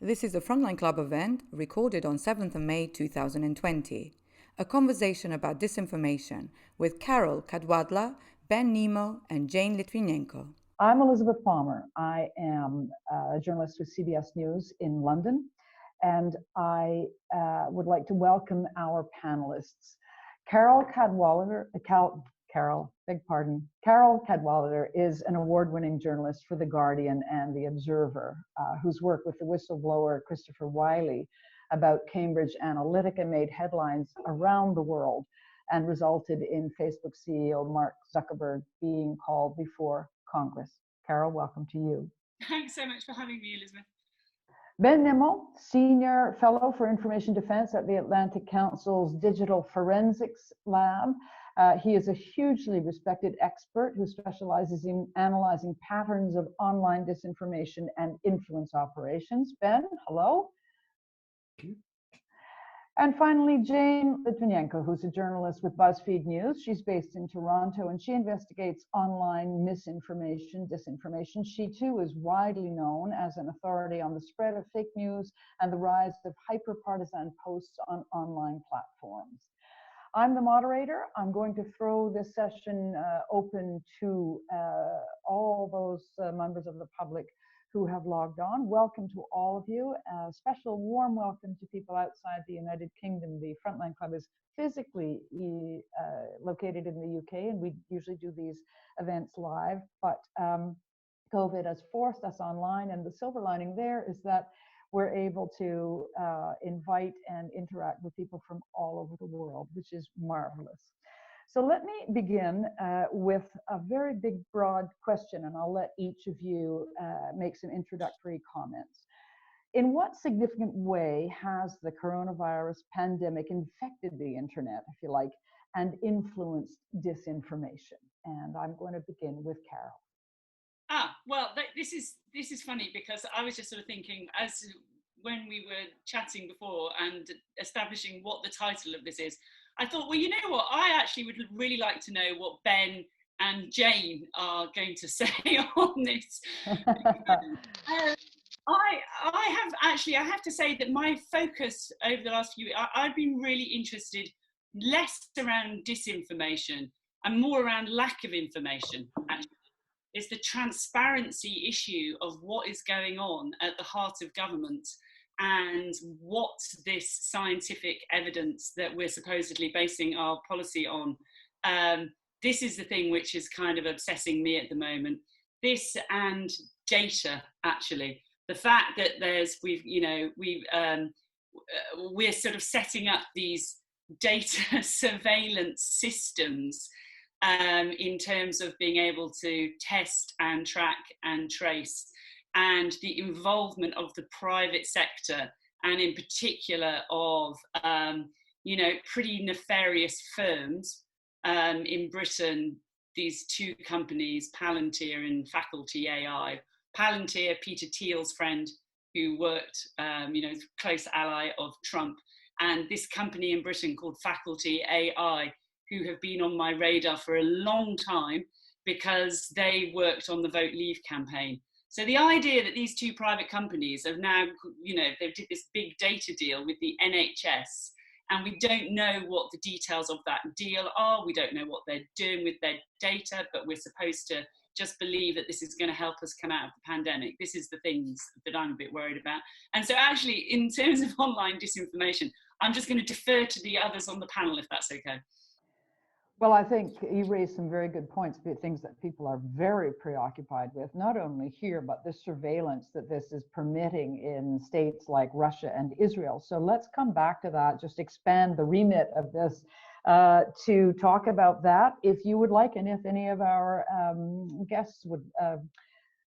This is a Frontline Club event recorded on 7th of May 2020. A conversation about disinformation with Carol Cadwaladr, Ben Nimmo, and Jane Lytvynenko. I'm Elizabeth Palmer. I am a journalist with CBS News in London, and I would like to welcome our panelists. Carol Cadwaladr is an award-winning journalist for The Guardian and The Observer, whose work with the whistleblower Christopher Wylie about Cambridge Analytica made headlines around the world and resulted in Facebook CEO Mark Zuckerberg being called before Congress. Carol, welcome to you. Thanks so much for having me, Elizabeth. Ben Nimmo, Senior Fellow for Information Defense at the Atlantic Council's Digital Forensics Lab. He is a hugely respected expert who specializes in analyzing patterns of online disinformation and influence operations. Ben, hello. Thank you. And finally, Jane Lytvynenko, who's a journalist with BuzzFeed News. She's based in Toronto and she investigates online misinformation, disinformation. She too is widely known as an authority on the spread of fake news and the rise of hyperpartisan posts on online platforms. I'm the moderator. I'm going to throw this session open to all those members of the public who have logged on. Welcome to all of you. A special warm welcome to people outside the United Kingdom. The Frontline Club is physically located in the UK, and we usually do these events live, but COVID has forced us online, and the silver lining there is that we're able to invite and interact with people from all over the world, which is marvelous. So let me begin with a very big, broad question, and I'll let each of you make some introductory comments. In what significant way has the coronavirus pandemic infected the internet, if you like, and influenced disinformation? And I'm going to begin with Carol. Well, this is funny because I was just sort of thinking, as when we were chatting before and establishing what the title of this is, I thought, well, you know what? I actually would really like to know what Ben and Jane are going to say on this. I have to say that my focus over the last few weeks, I've been really interested less around disinformation and more around lack of information, actually. It's the transparency issue of what is going on at the heart of government and what this scientific evidence that we're supposedly basing our policy on. This is the thing which is kind of obsessing me at the moment. This and data, actually. The fact that we're sort of setting up these data surveillance systems in terms of being able to test and track and trace, and the involvement of the private sector, and in particular of pretty nefarious firms in Britain. These two companies, Palantir and Faculty AI. Palantir, Peter Thiel's friend, who worked, close ally of Trump, and this company in Britain called Faculty AI, who have been on my radar for a long time because they worked on the Vote Leave campaign. So the idea that these two private companies have now, they did this big data deal with the NHS, and we don't know what the details of that deal are. We don't know what they're doing with their data, but we're supposed to just believe that this is going to help us come out of the pandemic. This is the things that I'm a bit worried about. And so actually, in terms of online disinformation, I'm just going to defer to the others on the panel, if that's okay. Well, I think you raised some very good points, things that people are very preoccupied with, not only here, but the surveillance that this is permitting in states like Russia and Israel. So let's come back to that, just expand the remit of this to talk about that if you would like, and if any of our guests would,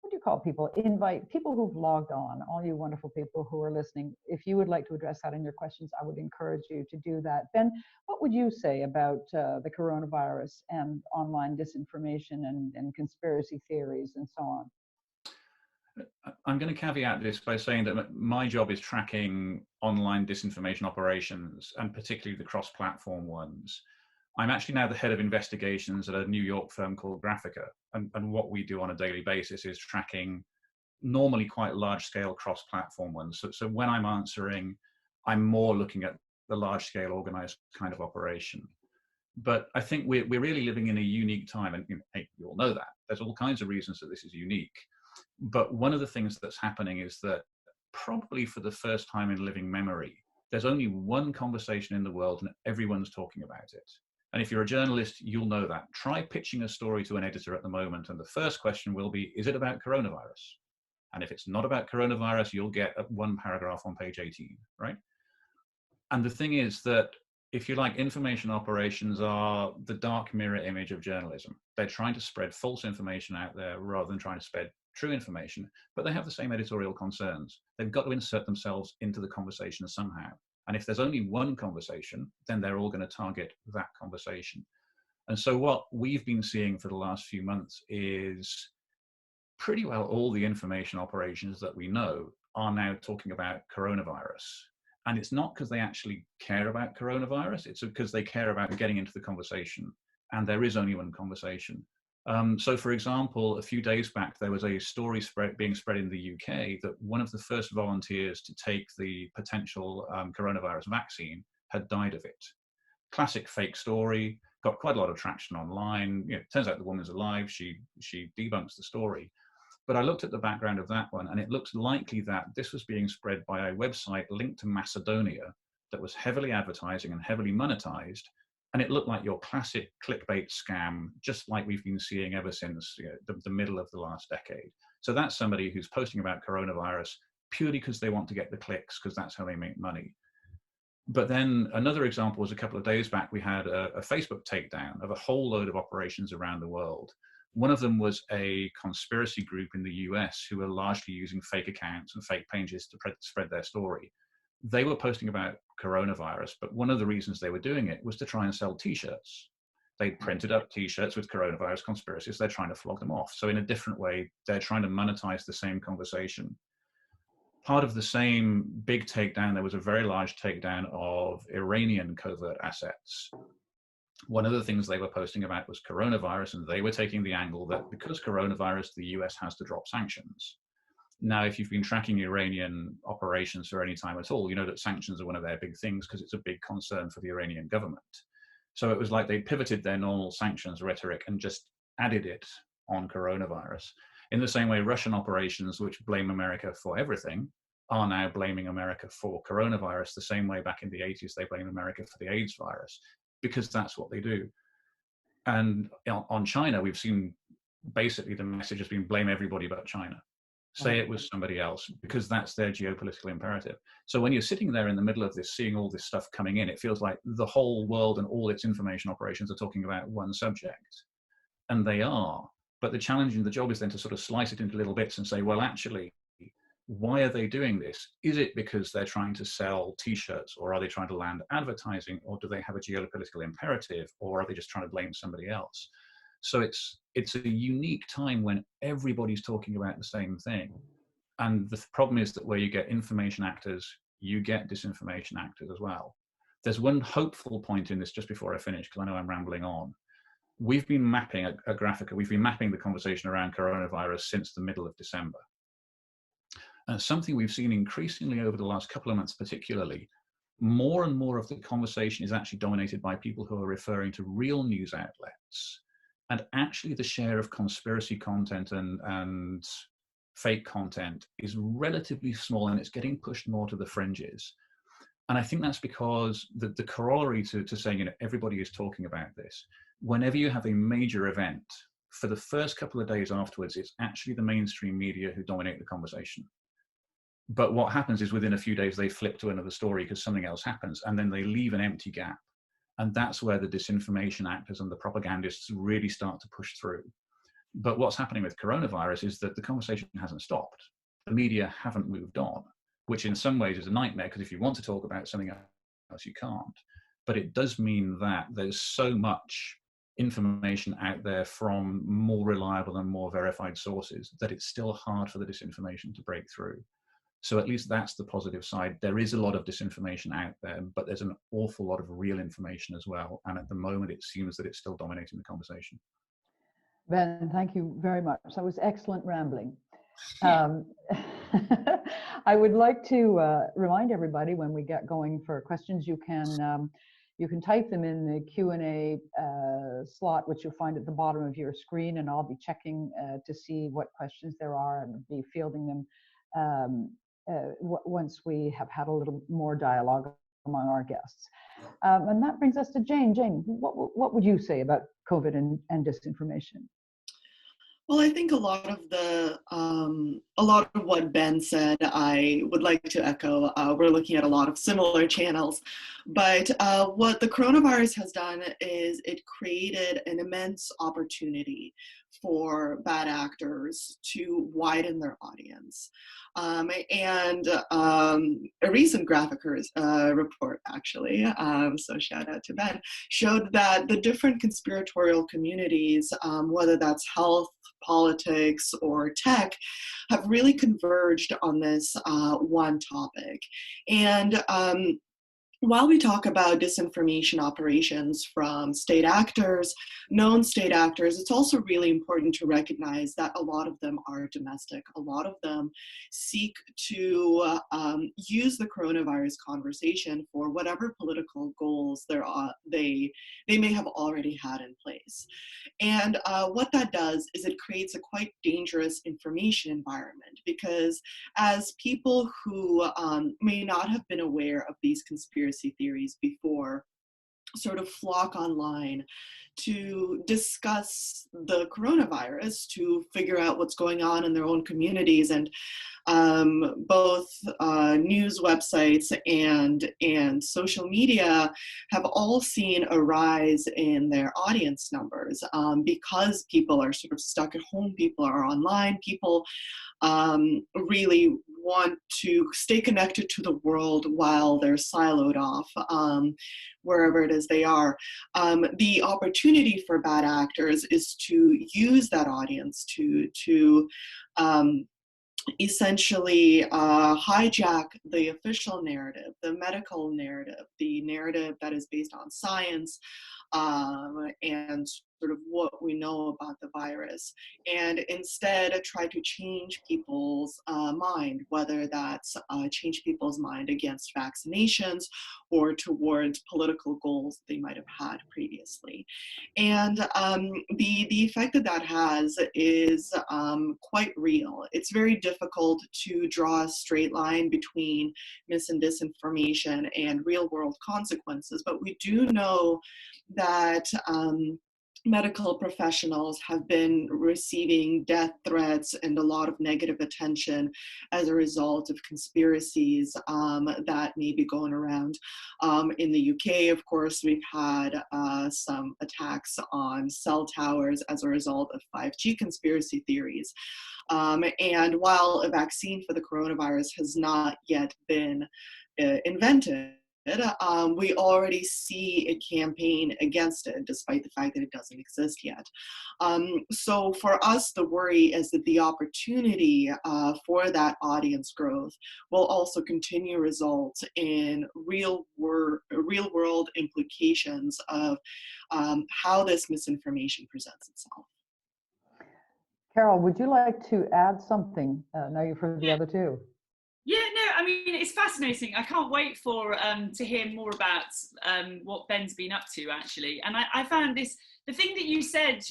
what do you call people? Invite people who've logged on, all you wonderful people who are listening. If you would like to address that in your questions, I would encourage you to do that. Ben, what would you say about the coronavirus and online disinformation and conspiracy theories and so on? I'm going to caveat this by saying that my job is tracking online disinformation operations, and particularly the cross-platform ones. I'm actually now the head of investigations at a New York firm called Graphica, and what we do on a daily basis is tracking normally quite large-scale cross-platform ones. So when I'm answering, I'm more looking at the large-scale organized kind of operation. But I think we're really living in a unique time, and hey, you all know that. There's all kinds of reasons that this is unique. But one of the things that's happening is that probably for the first time in living memory, there's only one conversation in the world and everyone's talking about it. And if you're a journalist, you'll know that. Try pitching a story to an editor at the moment, and the first question will be, is it about coronavirus? And if it's not about coronavirus, you'll get one paragraph on page 18, right? And the thing is that, if you like, information operations are the dark mirror image of journalism. They're trying to spread false information out there rather than trying to spread true information, but they have the same editorial concerns. They've got to insert themselves into the conversation somehow. And if there's only one conversation, then they're all going to target that conversation. And so what we've been seeing for the last few months is pretty well all the information operations that we know are now talking about coronavirus. And it's not because they actually care about coronavirus, it's because they care about getting into the conversation. And there is only one conversation. So for example, a few days back, there was a story being spread in the UK that one of the first volunteers to take the potential coronavirus vaccine had died of it. Classic fake story, got quite a lot of traction online. You know, turns out the woman's alive, she debunks the story. But I looked at the background of that one, and it looks likely that this was being spread by a website linked to Macedonia that was heavily advertising and heavily monetized. And it looked like your classic clickbait scam, just like we've been seeing ever since the middle of the last decade. So that's somebody who's posting about coronavirus purely because they want to get the clicks, because that's how they make money. But then another example was a couple of days back, we had a Facebook takedown of a whole load of operations around the world. One of them was a conspiracy group in the US who were largely using fake accounts and fake pages to spread their story. They were posting about coronavirus, but one of the reasons they were doing it was to try and sell t-shirts. They printed up t-shirts with coronavirus conspiracies. They're trying to flog them off. So in a different way, they're trying to monetize the same conversation. Part of the same big takedown, there was a very large takedown of Iranian covert assets. One of the things they were posting about was coronavirus, and they were taking the angle that because coronavirus, the US has to drop sanctions. Now, if you've been tracking Iranian operations for any time at all, you know that sanctions are one of their big things because it's a big concern for the Iranian government. So it was like they pivoted their normal sanctions rhetoric and just added it on coronavirus. In the same way, Russian operations, which blame America for everything, are now blaming America for coronavirus, the same way back in the 80s they blamed America for the AIDS virus, because that's what they do. And on China, we've seen basically the message has been blame everybody but China. Say it was somebody else, because that's their geopolitical imperative. So when you're sitting there in the middle of this, seeing all this stuff coming in, it feels like the whole world and all its information operations are talking about one subject. And they are. But the challenge in the job is then to sort of slice it into little bits and say, well, actually, why are they doing this? Is it because they're trying to sell t-shirts, or are they trying to land advertising, or do they have a geopolitical imperative, or are they just trying to blame somebody else? So it's a unique time when everybody's talking about the same thing. And the problem is that where you get information actors, you get disinformation actors as well. There's one hopeful point in this just before I finish, because I know I'm rambling on. We've been mapping we've been mapping the conversation around coronavirus since the middle of December. And something we've seen increasingly over the last couple of months particularly, more and more of the conversation is actually dominated by people who are referring to real news outlets. And actually the share of conspiracy content and fake content is relatively small, and it's getting pushed more to the fringes. And I think that's because the corollary to saying, you know, everybody is talking about this. Whenever you have a major event, for the first couple of days afterwards, it's actually the mainstream media who dominate the conversation. But what happens is within a few days, they flip to another story because something else happens, and then they leave an empty gap. And that's where the disinformation actors and the propagandists really start to push through. But what's happening with coronavirus is that the conversation hasn't stopped. The media haven't moved on, which in some ways is a nightmare, because if you want to talk about something else, you can't. But it does mean that there's so much information out there from more reliable and more verified sources that it's still hard for the disinformation to break through. So at least that's the positive side. There is a lot of disinformation out there, but there's an awful lot of real information as well. And at the moment, it seems that it's still dominating the conversation. Ben, thank you very much. That was excellent rambling. Um, I would like to remind everybody when we get going for questions, you can type them in the Q&A slot, which you'll find at the bottom of your screen, and I'll be checking to see what questions there are and be fielding them once we have had a little more dialogue among our guests. And that brings us to Jane. Jane, what would you say about COVID and disinformation? Well, I think a lot of what Ben said, I would like to echo. We're looking at a lot of similar channels, but what the coronavirus has done is it created an immense opportunity for bad actors to widen their audience. And a recent Graphicers report, actually, so shout out to Ben, showed that the different conspiratorial communities, whether that's health, politics, or tech, have really converged on this one topic. And while we talk about disinformation operations from state actors, known state actors, it's also really important to recognize that a lot of them are domestic. A lot of them seek to use the coronavirus conversation for whatever political goals they may have already had in place. And what that does is it creates a quite dangerous information environment, because as people who may not have been aware of these conspiracy theories before sort of flock online to discuss the coronavirus, to figure out what's going on in their own communities, and both news websites and social media have all seen a rise in their audience numbers because people are sort of stuck at home, people are online, people really want to stay connected to the world while they're siloed off wherever it is they are. The opportunity for bad actors is to use that audience to essentially hijack the official narrative, the medical narrative, the narrative that is based on science, and sort of what we know about the virus, and instead try to change people's mind, whether that's change people's mind against vaccinations or towards political goals they might have had previously. And the effect that has is quite real. It's very difficult to draw a straight line between mis and disinformation and real world consequences, but we do know that medical professionals have been receiving death threats and a lot of negative attention as a result of conspiracies that may be going around. In the UK, of course, we've had some attacks on cell towers as a result of 5G conspiracy theories. And while a vaccine for the coronavirus has not yet been invented, we already see a campaign against it, despite the fact that it doesn't exist yet. So for us, the worry is that the opportunity for that audience growth will also continue to result in real world implications of how this misinformation presents itself. Carol, would you like to add something? Now you've heard the other two. Yeah, no, I mean, it's fascinating. I can't wait for to hear more about what Ben's been up to, actually. And I found the thing that you said,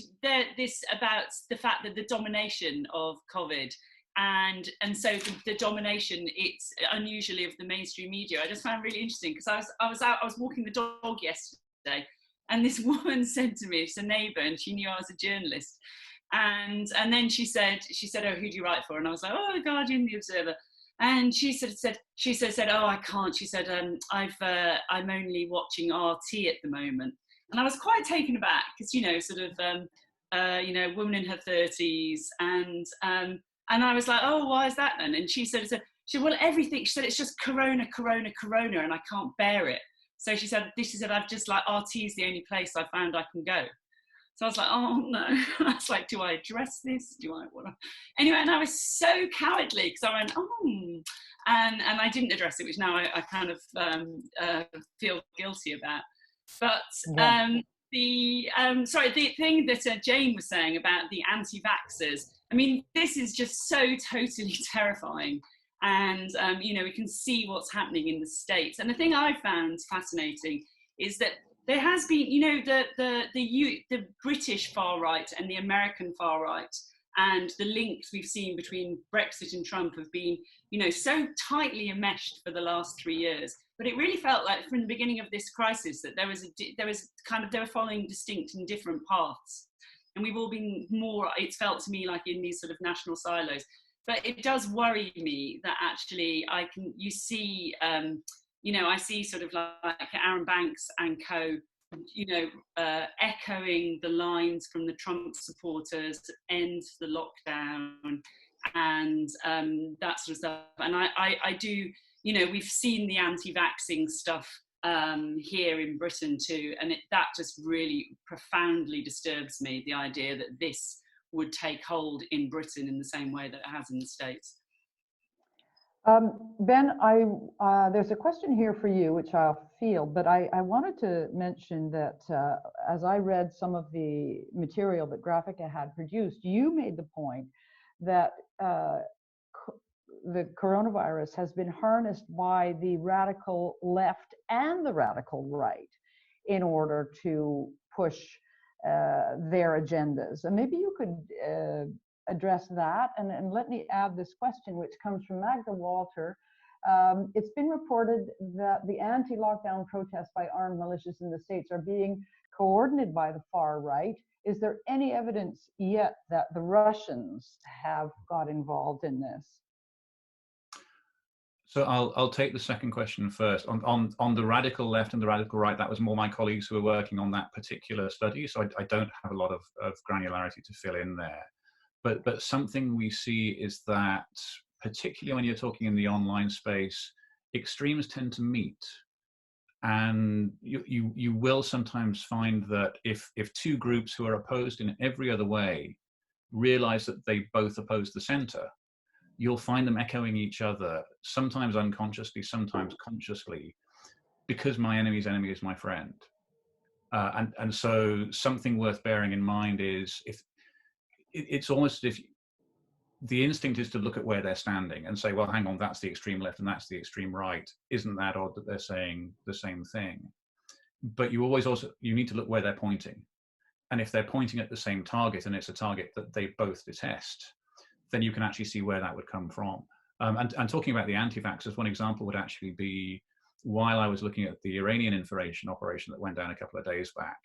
this about the fact that the domination of COVID and so the domination, it's unusually of the mainstream media, I just found really interesting, because I was walking the dog yesterday, and this woman said to me, it's a neighbour, and she knew I was a journalist, and then she said, oh, who do you write for? And I was like, oh, The Guardian, The Observer. And she said, oh, I can't. She said, I'm only watching RT at the moment. And I was quite taken aback, because, sort of, woman in her 30s, and I was like, oh, why is that then? And she said, well, everything. She said, it's just corona, and I can't bear it. So she said, I've just like, RT is the only place I found I can go. So I was like, oh no. I was like, do I address this? Do I want to? Anyway, and I was so cowardly, because I went, oh, and I didn't address it, which now I kind of feel guilty about. But the thing that Jane was saying about the anti-vaxxers I mean, this is just so totally terrifying. And, you know, we can see what's happening in the States. And the thing I found fascinating is that there has been, you know, the British far right and the American far right, and the links we've seen between Brexit and Trump have been, you know, so tightly enmeshed for the last 3 years. But it really felt like from the beginning of this crisis that they were following distinct and different paths. And we've all been more, it's felt to me like in these sort of national silos. But it does worry me that actually you see, you know, I see sort of like Aaron Banks and co, you know, echoing the lines from the Trump supporters, end the lockdown, and that sort of stuff. And I do, you know, we've seen the anti-vaxxing stuff here in Britain too, and that just really profoundly disturbs me, the idea that this would take hold in Britain in the same way that it has in the States. Ben, there's a question here for you, which I'll field, but I wanted to mention that as I read some of the material that Graphica had produced, you made the point that the coronavirus has been harnessed by the radical left and the radical right in order to push their agendas. And maybe you could address that. And let me add this question, which comes from Magda Walter. It's been reported that the anti-lockdown protests by armed militias in the States are being coordinated by the far right. Is there any evidence yet that the Russians have got involved in this? So I'll take the second question first. On the radical left and the radical right, that was more my colleagues who were working on that particular study, so I don't have a lot of granularity to fill in there. But something we see is that, particularly when you're talking in the online space, extremes tend to meet. And you will sometimes find that if two groups who are opposed in every other way realize that they both oppose the center, you'll find them echoing each other, sometimes unconsciously, sometimes consciously, because my enemy's enemy is my friend. And so something worth bearing in mind is, if it's almost as if the instinct is to look at where they're standing and say, well, hang on, that's the extreme left and that's the extreme right. Isn't that odd that they're saying the same thing? But you need to look where they're pointing. And if they're pointing at the same target and it's a target that they both detest, then you can actually see where that would come from. And talking about the anti-vaxxers, one example would actually be, while I was looking at the Iranian information operation that went down a couple of days back,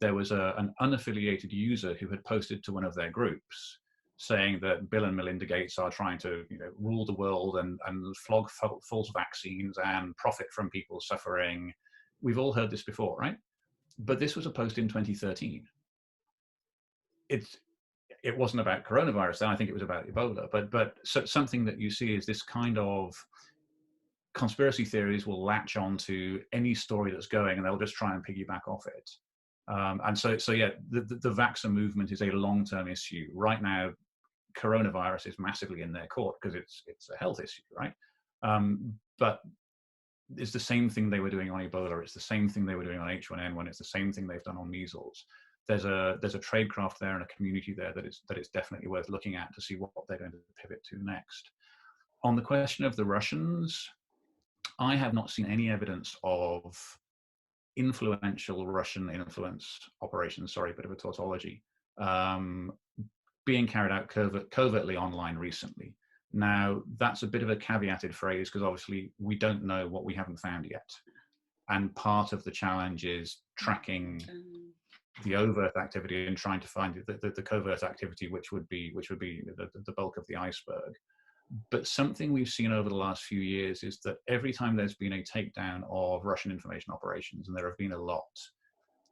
there was an unaffiliated user who had posted to one of their groups saying that Bill and Melinda Gates are trying to, you know, rule the world and flog false vaccines and profit from people suffering. We've all heard this before, right? But this was a post in 2013. It wasn't about coronavirus then, I think it was about Ebola, but something that you see is this kind of conspiracy theories will latch onto any story that's going and they'll just try and piggyback off it. And so yeah, the vaxxer movement is a long-term issue. Right now, coronavirus is massively in their court because it's a health issue, right? But it's the same thing they were doing on Ebola. It's the same thing they were doing on H1N1. It's the same thing they've done on measles. There's a tradecraft there and a community there that is definitely worth looking at to see what they're going to pivot to next. On the question of the Russians, I have not seen any evidence of influential Russian influence operations, sorry, a bit of a tautology, being carried out covertly online recently. Now, that's a bit of a caveated phrase because obviously we don't know what we haven't found yet. And part of the challenge is tracking the overt activity and trying to find the covert activity, which would be the bulk of the iceberg. But something we've seen over the last few years is that every time there's been a takedown of Russian information operations, and there have been a lot,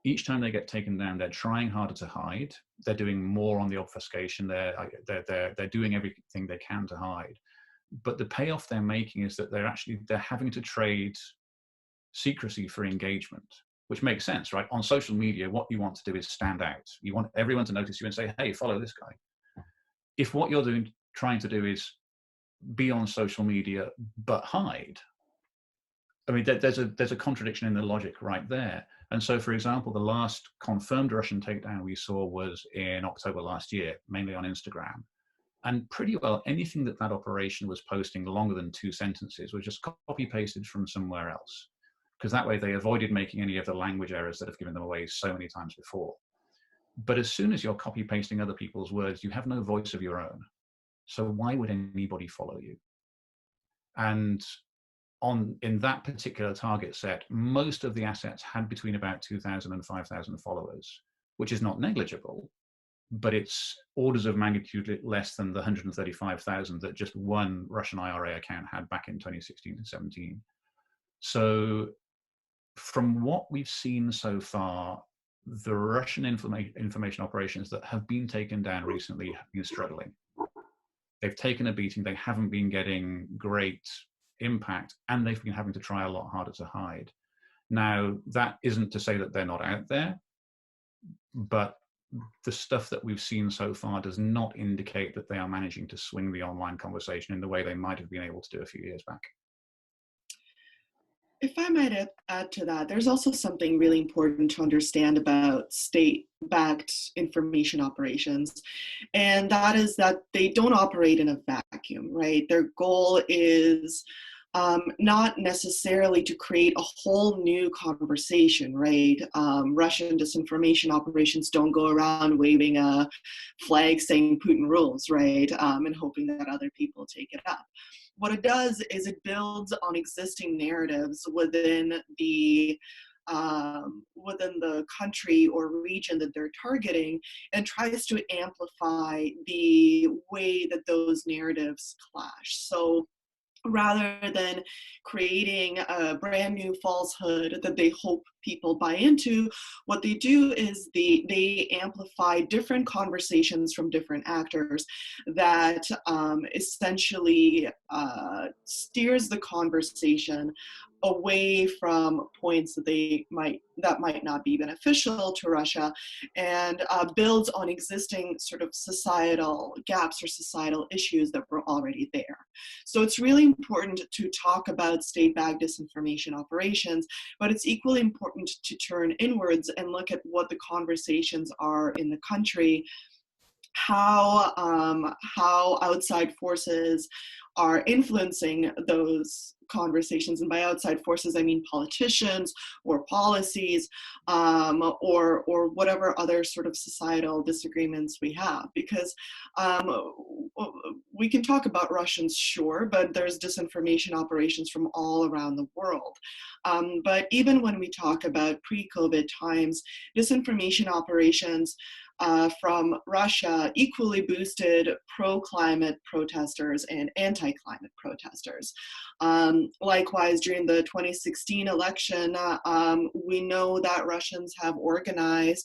each time they get taken down, they're trying harder to hide. They're doing more on the obfuscation. They're doing everything they can to hide. But the payoff they're making is that they're having to trade secrecy for engagement, which makes sense, right? On social media, what you want to do is stand out. You want everyone to notice you and say, hey, follow this guy. If what you're trying to do is be on social media but hide, I mean, there's a contradiction in the logic right there. And so, for example, the last confirmed Russian takedown we saw was in October last year, mainly on Instagram. And pretty well anything that operation was posting longer than 2 sentences was just copy pasted from somewhere else, because that way they avoided making any of the language errors that have given them away so many times before. But as soon as you're copy pasting other people's words, you have no voice of your own. So why would anybody follow you? And in that particular target set, most of the assets had between about 2,000 and 5,000 followers, which is not negligible, but it's orders of magnitude less than the 135,000 that just one Russian IRA account had back in 2016 and 17. So from what we've seen so far, the Russian information operations that have been taken down recently have been struggling. They've taken a beating, they haven't been getting great impact, and they've been having to try a lot harder to hide. Now, that isn't to say that they're not out there, but the stuff that we've seen so far does not indicate that they are managing to swing the online conversation in the way they might have been able to do a few years back. If I might add to that, there's also something really important to understand about state-backed information operations, and that is that they don't operate in a vacuum, right? Their goal is not necessarily to create a whole new conversation, right? Russian disinformation operations don't go around waving a flag saying Putin rules, right? And hoping that other people take it up. What it does is it builds on existing narratives within the country or region that they're targeting, and tries to amplify the way that those narratives clash. So rather than creating a brand new falsehood that they hope people buy into, what they do is they amplify different conversations from different actors that essentially steers the conversation away from points that might not be beneficial to Russia, and builds on existing sort of societal gaps or societal issues that were already there. So it's really important to talk about state-backed disinformation operations, but it's equally important to turn inwards and look at what the conversations are in the country, how outside forces are influencing those conversations. And by outside forces, I mean politicians or policies, or whatever other sort of societal disagreements we have. Because we can talk about Russians, sure, but there's disinformation operations from all around the world. But even when we talk about pre-COVID times, disinformation operations from Russia equally boosted pro-climate protesters and anti-climate protesters. Likewise, during the 2016 election, we know that Russians have organized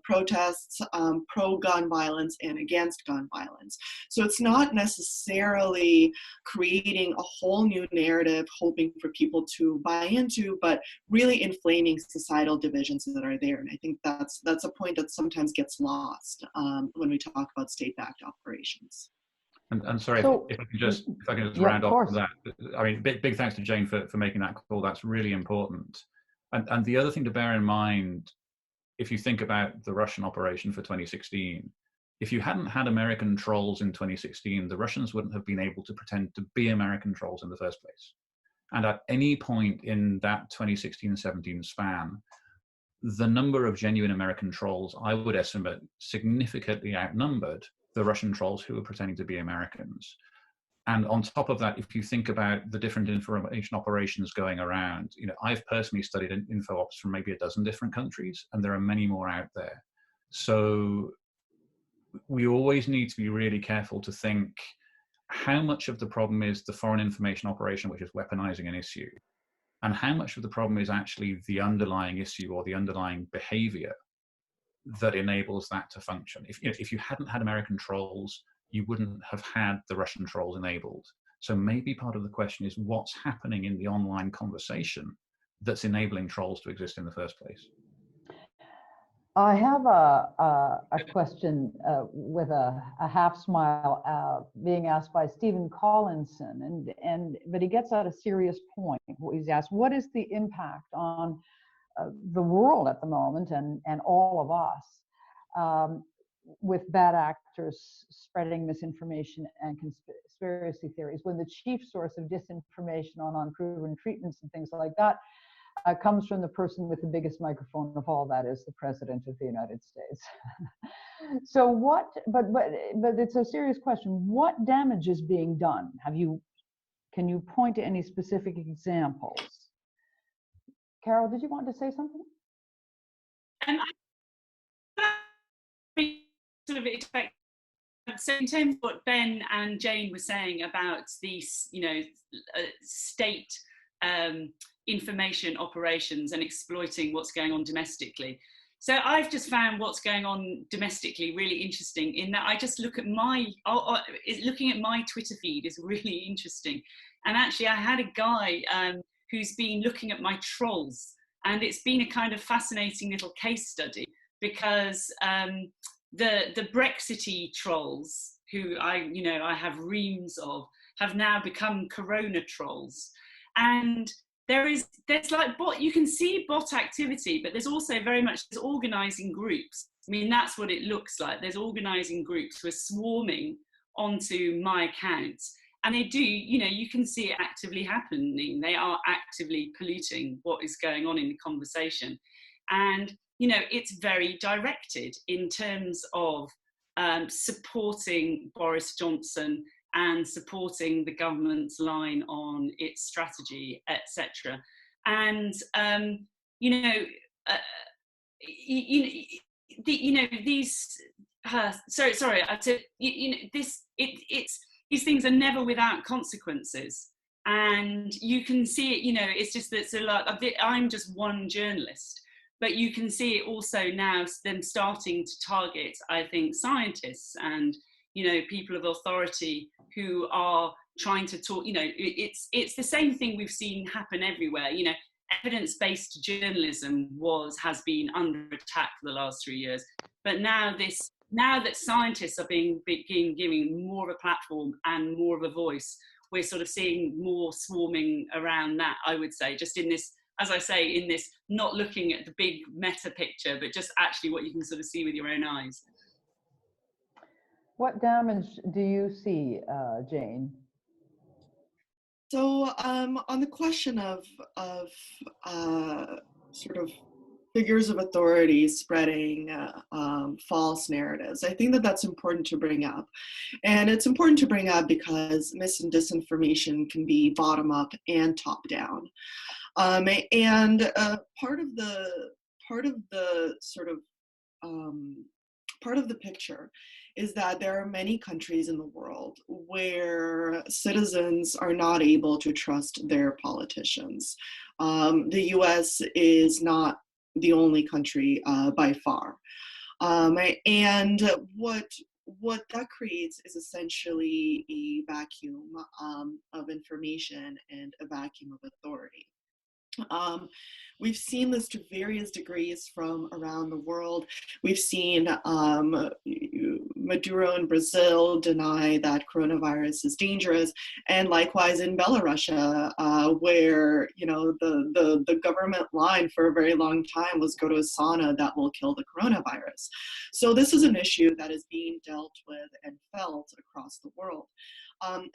protests pro-gun violence and against gun violence. So it's not necessarily creating a whole new narrative hoping for people to buy into, but really inflaming societal divisions that are there. And I think that's a point that sometimes gets lost when we talk about state-backed operations. And sorry, So, if I can just yeah, round off course. that. I mean, big thanks to Jane for making that call. That's really important. And the other thing to bear in mind, if you think about the Russian operation for 2016, if you hadn't had American trolls in 2016, the Russians wouldn't have been able to pretend to be American trolls in the first place. And at any point in that 2016-17 span, the number of genuine American trolls, I would estimate, significantly outnumbered the Russian trolls who were pretending to be Americans. And on top of that, if you think about the different information operations going around, I've personally studied info ops from maybe a dozen different countries, and there are many more out there. So we always need to be really careful to think how much of the problem is the foreign information operation, which is weaponizing an issue, and how much of the problem is actually the underlying issue or the underlying behavior that enables that to function. If you hadn't had American trolls, you wouldn't have had the Russian trolls enabled. So maybe part of the question is what's happening in the online conversation that's enabling trolls to exist in the first place. I have a question with a half smile being asked by Stephen Collinson, but he gets at a serious point. He's asked, what is the impact on the world at the moment and all of us with bad actors spreading misinformation and conspiracy theories, when the chief source of disinformation on unproven treatments and things like that comes from the person with the biggest microphone of all, that is the President of the United States. So what, but it's a serious question. What damage is being done? Can you point to any specific examples? Carol, did you want to say something? Sort of expect. So in terms of what Ben and Jane were saying about these, state information operations and exploiting what's going on domestically. So I've just found what's going on domestically really interesting, in that I just look at looking at my Twitter feed is really interesting. And actually I had a guy who's been looking at my trolls, and it's been a kind of fascinating little case study, because the Brexity trolls, who I have reams of, have now become Corona trolls. And there's like you can see bot activity, but there's also very much organising groups. I mean, that's what it looks like. There's organising groups who are swarming onto my accounts. And they do, you can see it actively happening. They are actively polluting what is going on in the conversation. And, it's very directed in terms of supporting Boris Johnson and supporting the government's line on its strategy, etc. And, these things are never without consequences. And you can see it, it's just that, so like, I'm just one journalist, but you can see it also now, them starting to target, I think, scientists and, people of authority who are trying to talk, it's the same thing we've seen happen everywhere. Evidence-based journalism has been under attack for the last 3 years. But now that scientists are being given more of a platform and more of a voice, we're sort of seeing more swarming around that, I would say, just in this, as I say, in this, not looking at the big meta picture, but just actually what you can sort of see with your own eyes. What damage do you see, Jane? So on the question of sort of figures of authority spreading false narratives, I think that that's important to bring up. And it's important to bring up because mis and disinformation can be bottom up and top down. And part of the picture is that there are many countries in the world where citizens are not able to trust their politicians. The US is not the only country by far. And what that creates is essentially a vacuum of information and a vacuum of authority. We've seen this to various degrees from around the world. We've seen Maduro in Brazil deny that coronavirus is dangerous, and likewise in Belarus, where the government line for a very long time was go to a sauna that will kill the coronavirus. So this is an issue that is being dealt with and felt across the world.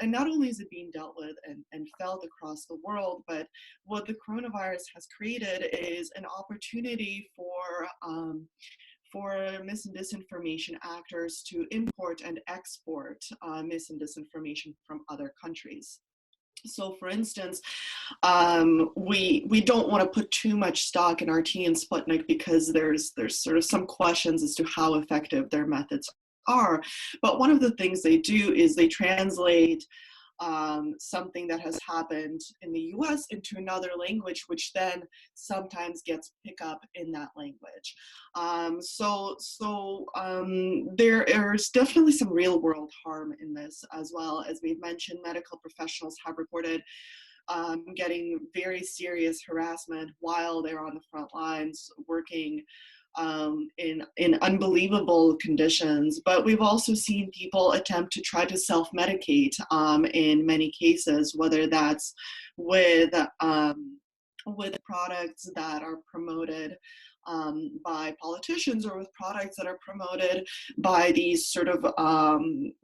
And not only is it being dealt with and felt across the world, but what the coronavirus has created is an opportunity for mis and disinformation actors to import and export mis and disinformation from other countries. So for instance, we don't want to put too much stock in RT and Sputnik because there's sort of some questions as to how effective their methods are. But one of the things they do is they translate something that has happened in the US into another language, which then sometimes gets picked up in that language. There's definitely some real world harm in this as well. As we've mentioned, medical professionals have reported getting very serious harassment while they're on the front lines working in unbelievable conditions. But we've also seen people attempt to try to self-medicate in many cases, whether that's with products that are promoted by politicians or with products that are promoted by these sort of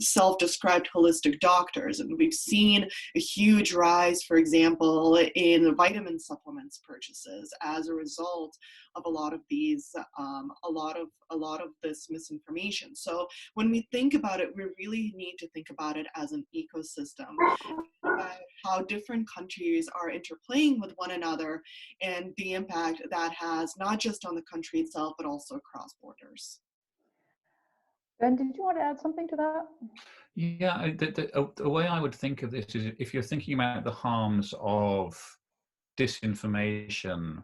self-described holistic doctors. And we've seen a huge rise, for example, in vitamin supplements purchases as a result of a lot of these, a lot of this misinformation. So when we think about it, we really need to think about it as an ecosystem, how different countries are interplaying with one another and the impact that has not just on the country itself, but also across borders. Ben, did you want to add something to that? Yeah, the way I would think of this is if you're thinking about the harms of disinformation,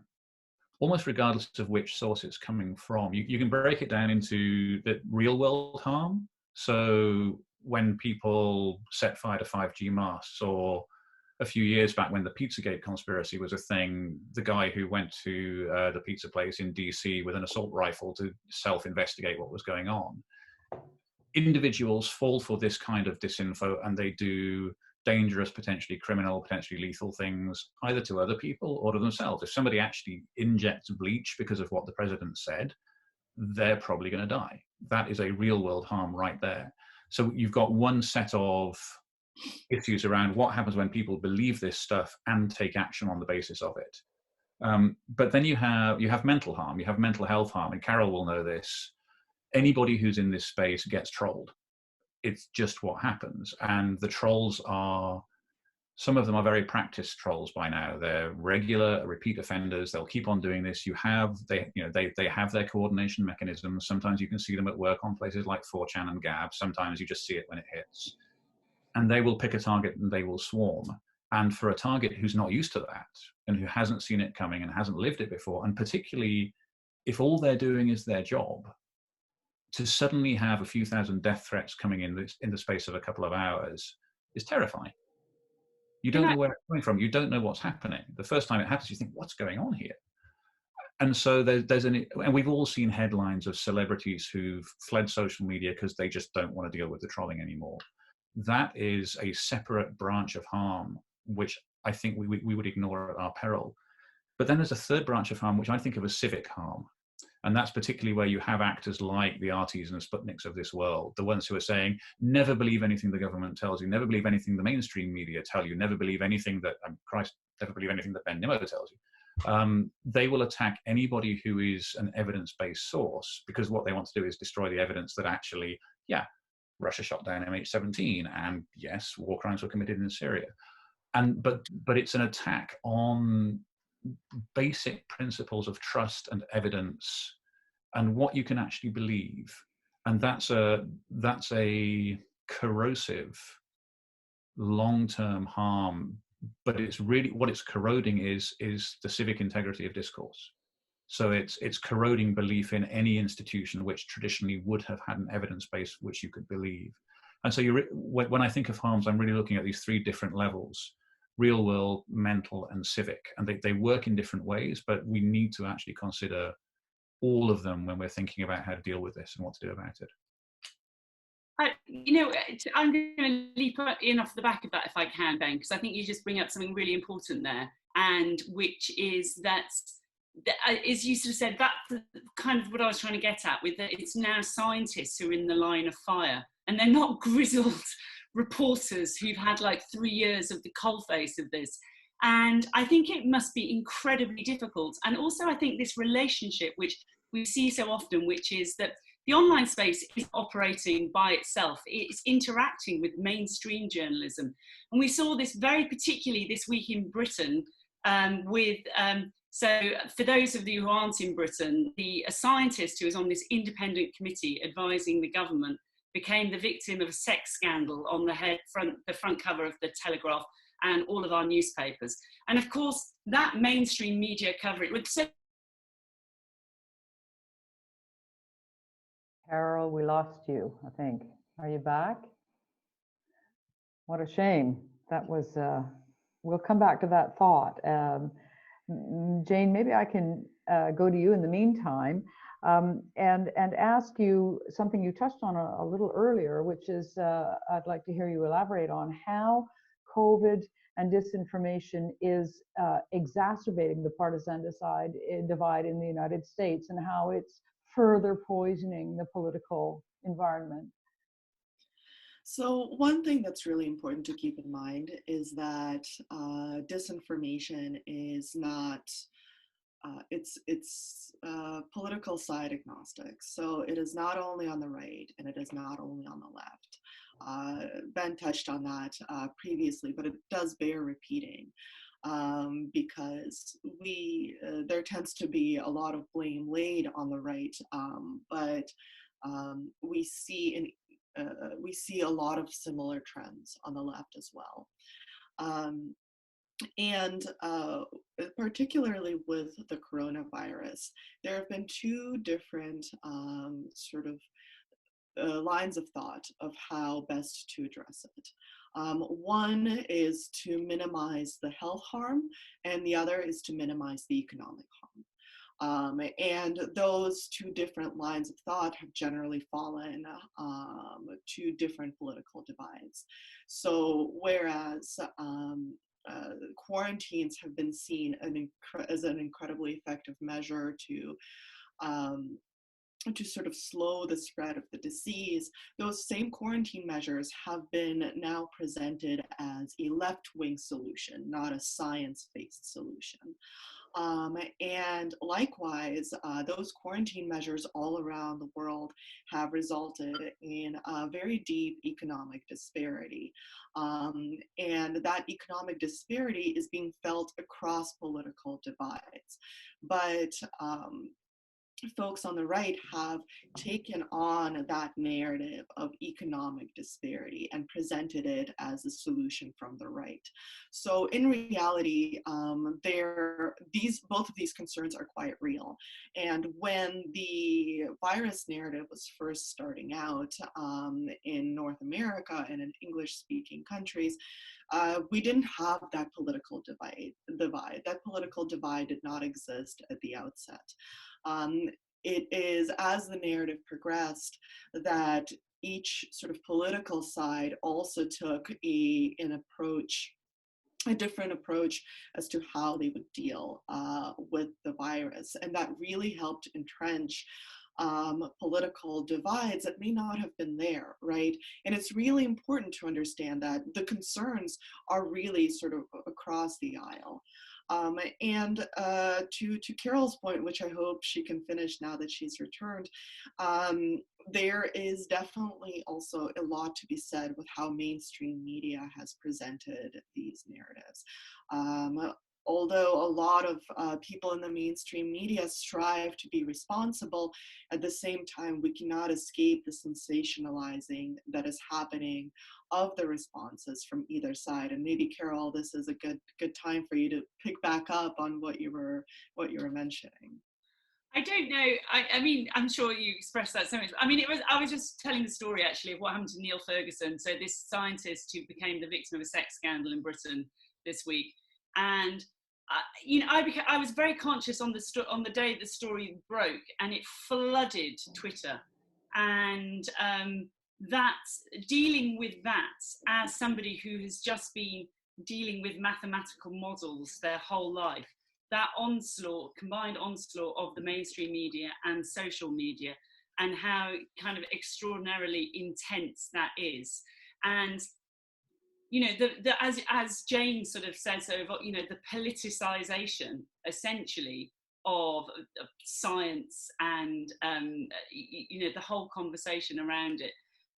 almost regardless of which source it's coming from, you can break it down into the real world harm. So when people set fire to 5G masts, or a few years back when the Pizzagate conspiracy was a thing, the guy who went to the pizza place in DC with an assault rifle to self-investigate what was going on. Individuals fall for this kind of disinfo and they do dangerous, potentially criminal, potentially lethal things, either to other people or to themselves. If somebody actually injects bleach because of what the president said, they're probably going to die. That is a real world harm right there. So you've got one set of issues around what happens when people believe this stuff and take action on the basis of it. But then you have mental harm, you have mental health harm, and Carol will know this. Anybody who's in this space gets trolled. It's just what happens. And the trolls are, some of them are very practiced trolls by now. They're regular, repeat offenders. They'll keep on doing this. They have their coordination mechanisms. Sometimes you can see them at work on places like 4chan and Gab. Sometimes you just see it when it hits. And they will pick a target and they will swarm. And for a target who's not used to that and who hasn't seen it coming and hasn't lived it before, and particularly if all they're doing is their job, to suddenly have a few thousand death threats coming in the space of a couple of hours is terrifying. You don't know where it's coming from. You don't know what's happening. The first time it happens, you think, what's going on here? And so and we've all seen headlines of celebrities who've fled social media because they just don't want to deal with the trolling anymore. That is a separate branch of harm, which I think we would ignore at our peril. But then there's a third branch of harm, which I think of as civic harm. And that's particularly where you have actors like the RTs and the Sputniks of this world, the ones who are saying, never believe anything the government tells you, never believe anything the mainstream media tell you, never believe anything that, never believe anything that Ben Nimmo tells you. They will attack anybody who is an evidence-based source, because what they want to do is destroy the evidence that actually, yeah, Russia shot down MH17, and yes, war crimes were committed in Syria. But it's an attack on basic principles of trust and evidence and what you can actually believe. And that's a corrosive long-term harm, but it's really what it's corroding is the civic integrity of discourse. So it's corroding belief in any institution which traditionally would have had an evidence base which you could believe. And so when I think of harms, I'm really looking at these three different levels: real world, mental, and civic. And they work in different ways, but we need to actually consider all of them when we're thinking about how to deal with this and what to do about it. I'm going to leap in off the back of that if I can, Ben, because I think you just bring up something really important there, and which is that, as you sort of said, that's kind of what I was trying to get at, with that it's now scientists who are in the line of fire, and they're not grizzled reporters who've had like 3 years of the coalface of this. And I think it must be incredibly difficult. And also I think this relationship, which we see so often, which is that the online space is operating by itself. It's interacting with mainstream journalism. And we saw this very particularly this week in Britain so for those of you who aren't in Britain, a scientist who was on this independent committee advising the government became the victim of a sex scandal on the front cover of the Telegraph and all of our newspapers. And of course, that mainstream media coverage would say. Carol, we lost you, I think. Are you back? What a shame. That was, we'll come back to that thought. Jane, maybe I can go to you in the meantime and ask you something you touched on a little earlier, which is I'd like to hear you elaborate on how COVID and disinformation is exacerbating the partisan divide in the United States, and how it's further poisoning the political environment. So one thing that's really important to keep in mind is that disinformation is not, it's political side agnostic. So it is not only on the right and it is not only on the left. Ben touched on that previously, but it does bear repeating. Because there tends to be a lot of blame laid on the right, but we see a lot of similar trends on the left as well. And particularly with the coronavirus, there have been two different sort of lines of thought of how best to address it. One is to minimize the health harm, and the other is to minimize the economic harm. And those two different lines of thought have generally fallen to different political divides. So whereas quarantines have been seen as an incredibly effective measure to sort of slow the spread of the disease, those same quarantine measures have been now presented as a left-wing solution, not a science-based solution. And likewise, those quarantine measures all around the world have resulted in a very deep economic disparity. And that economic disparity is being felt across political divides. But folks on the right have taken on that narrative of economic disparity and presented it as a solution from the right. So in reality, both of these concerns are quite real. And when the virus narrative was first starting out in North America and in English-speaking countries, we didn't have that political divide. That political divide did not exist at the outset. It is as the narrative progressed that each sort of political side also took a different approach as to how they would deal with the virus. And that really helped entrench political divides that may not have been there, right? And it's really important to understand that the concerns are really sort of across the aisle. And to Carol's point, which I hope she can finish now that she's returned, there is definitely also a lot to be said with how mainstream media has presented these narratives. Although a lot of people in the mainstream media strive to be responsible, at the same time, we cannot escape the sensationalizing that is happening of the responses from either side. And maybe, Carol, this is a good time for you to pick back up on what you were mentioning. I don't know. I mean, I'm sure you expressed that so much. I mean, I was just telling the story actually of what happened to Neil Ferguson. So this scientist who became the victim of a sex scandal in Britain this week. And I was very conscious on the day the story broke, and it flooded Twitter. And that's dealing with that as somebody who has just been dealing with mathematical models their whole life. That combined onslaught of the mainstream media and social media, and how kind of extraordinarily intense that is. And as Jane sort of says, the politicization essentially of science and the whole conversation around it.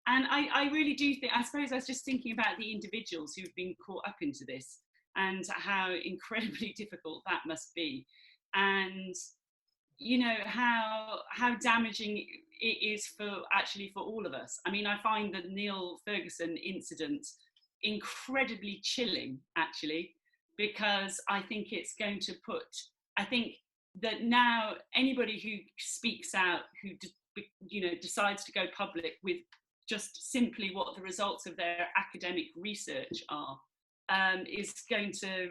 And I really do think, I suppose I was just thinking about the individuals who've been caught up into this and how incredibly difficult that must be, and how damaging it is for all of us. I mean, I find the Neil Ferguson incident incredibly chilling, actually, because I think it's going to I think that now anybody who speaks out, who decides to go public with just simply what the results of their academic research are, is going to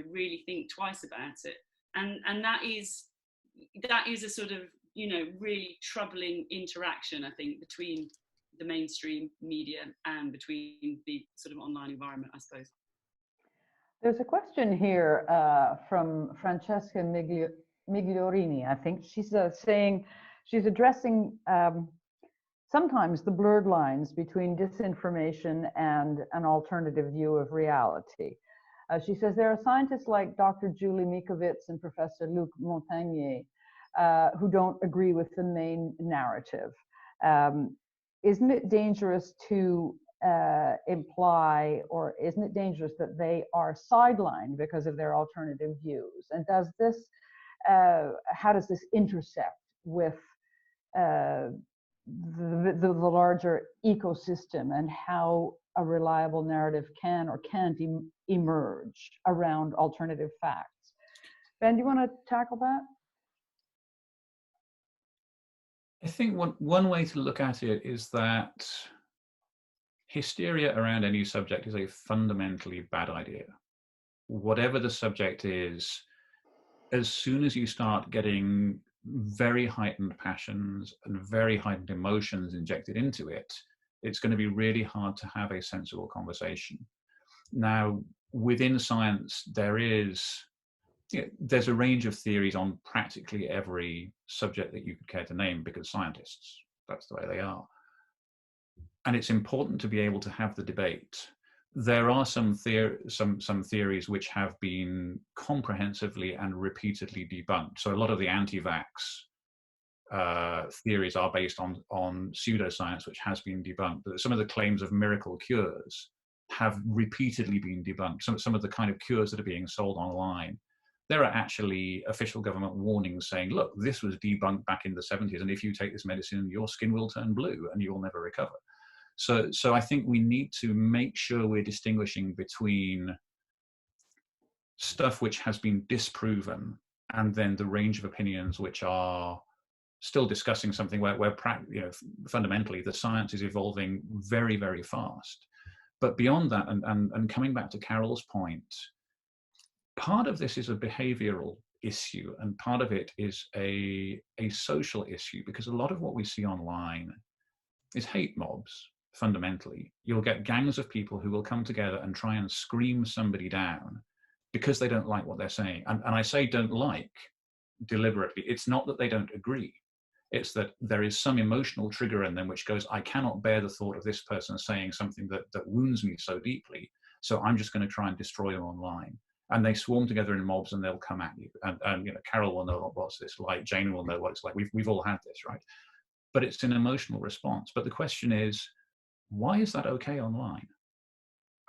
really think twice about it, and that is a sort of really troubling interaction, I think, between the mainstream media and between the sort of online environment, I suppose. There's a question here from Francesca Migliorini, I think. She's saying, she's addressing sometimes the blurred lines between disinformation and an alternative view of reality. She says there are scientists like Dr. Julie Mikovits and Professor Luc Montagnier who don't agree with the main narrative. Isn't it dangerous to imply, or isn't it dangerous that they are sidelined because of their alternative views? And does this, how does this intersect with the larger ecosystem, and how a reliable narrative can or can't emerge around alternative facts? Ben, do you want to tackle that? I think one way to look at it is that hysteria around any subject is a fundamentally bad idea. Whatever the subject is, as soon as you start getting very heightened passions and very heightened emotions injected into it, it's going to be really hard to have a sensible conversation. Now, within science, there's a range of theories on practically every subject that you could care to name, because scientists, that's the way they are. And it's important to be able to have the debate. There are some theories which have been comprehensively and repeatedly debunked. So a lot of the anti-vax theories are based on pseudoscience, which has been debunked. But some of the claims of miracle cures have repeatedly been debunked. Some of the kind of cures that are being sold online, there are actually official government warnings saying, look, this was debunked back in the 70s, and if you take this medicine, your skin will turn blue and you will never recover. So I think we need to make sure we're distinguishing between stuff which has been disproven and then the range of opinions which are still discussing something where fundamentally the science is evolving very, very fast. But beyond that, and coming back to Carol's point, part of this is a behavioral issue, and part of it is a social issue, because a lot of what we see online is hate mobs. Fundamentally, you'll get gangs of people who will come together and try and scream somebody down because they don't like what they're saying. And I say don't like deliberately. It's not that they don't agree. It's that there is some emotional trigger in them which goes, I cannot bear the thought of this person saying something that wounds me so deeply, so I'm just going to try and destroy them online. And they swarm together in mobs and they'll come at you. And Carol will know what's this like. Jane will know what it's like. We've all had this, right? But it's an emotional response. But the question is, why is that okay online?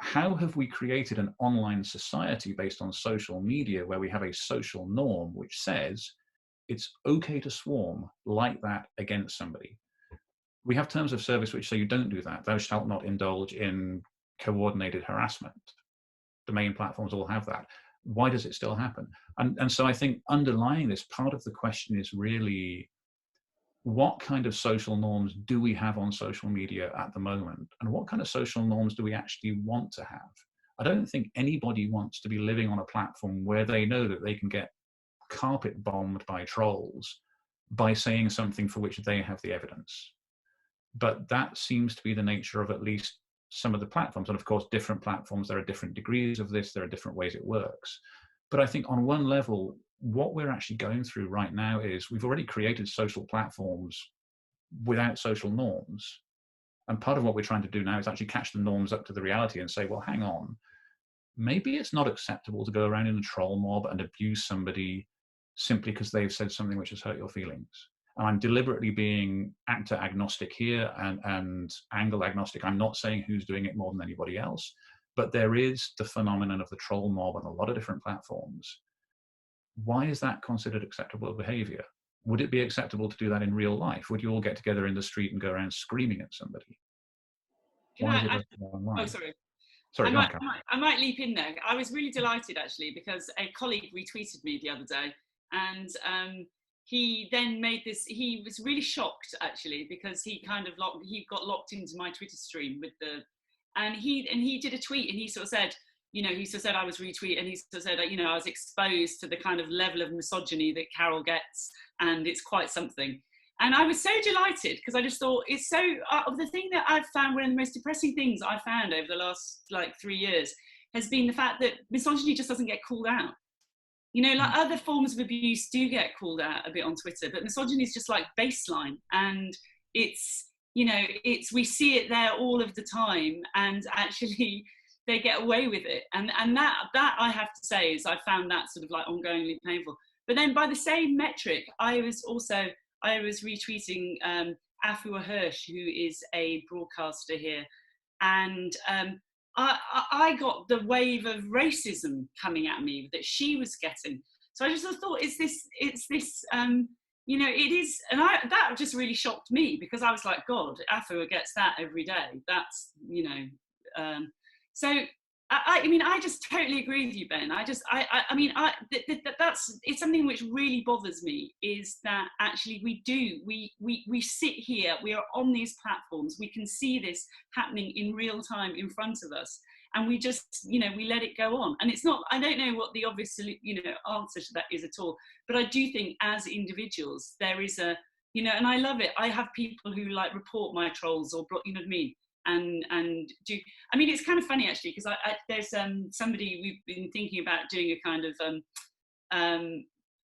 How have we created an online society based on social media where we have a social norm which says it's okay to swarm like that against somebody? We have terms of service which say you don't do that. Thou shalt not indulge in coordinated harassment. The main platforms all have that. Why does it still happen? And so I think underlying this, part of the question is really, what kind of social norms do we have on social media at the moment? And what kind of social norms do we actually want to have? I don't think anybody wants to be living on a platform where they know that they can get carpet bombed by trolls by saying something for which they have the evidence. But that seems to be the nature of at least some of the platforms. And of course, different platforms, there are different degrees of this, there are different ways it works. But I think on one level, what we're actually going through right now is we've already created social platforms without social norms. And part of what we're trying to do now is actually catch the norms up to the reality and say, well, hang on, maybe it's not acceptable to go around in a troll mob and abuse somebody simply because they've said something which has hurt your feelings. And I'm deliberately being actor agnostic here and angle agnostic. I'm not saying who's doing it more than anybody else, but there is the phenomenon of the troll mob on a lot of different platforms. Why is that considered acceptable behavior? Would it be acceptable to do that in real life? Would you all get together in the street and go around screaming at somebody? Oh, sorry. I might leap in there. I was really delighted actually, because a colleague retweeted me the other day, and he then made this. He was really shocked actually, because he got locked into my Twitter stream with and he did a tweet, and he sort of said, I was retweeting, and he sort of said, I was exposed to the kind of level of misogyny that Carol gets, and it's quite something. And I was so delighted, because I just thought it's so, the thing that I've found, one of the most depressing things I've found over the last 3 years has been the fact that misogyny just doesn't get called out. You know, like other forms of abuse do get called out a bit on Twitter, but misogyny is just like baseline, and it's, you know, we see it there all of the time, and actually they get away with it, and that I have to say is I found that sort of like ongoingly painful. But then by the same metric, I was retweeting Afua Hirsch, who is a broadcaster here, and I got the wave of racism coming at me that she was getting. So I just thought, it's this, you know, it is, and that just really shocked me, because I was like, God, Afua gets that every day. That's, you know, so I mean, I just totally agree with you, Ben. That's, it's something which really bothers me, is that actually we sit here, we are on these platforms, we can see this happening in real time in front of us, and we just, you know, we let it go on. And it's not, I don't know what the obvious, you know, answer to that is at all, but I do think as individuals, there is a, you know, and I love it. I have people who like report my trolls or block, you know what I mean? And do, I mean, it's kind of funny actually, because there's somebody we've been thinking about doing a kind of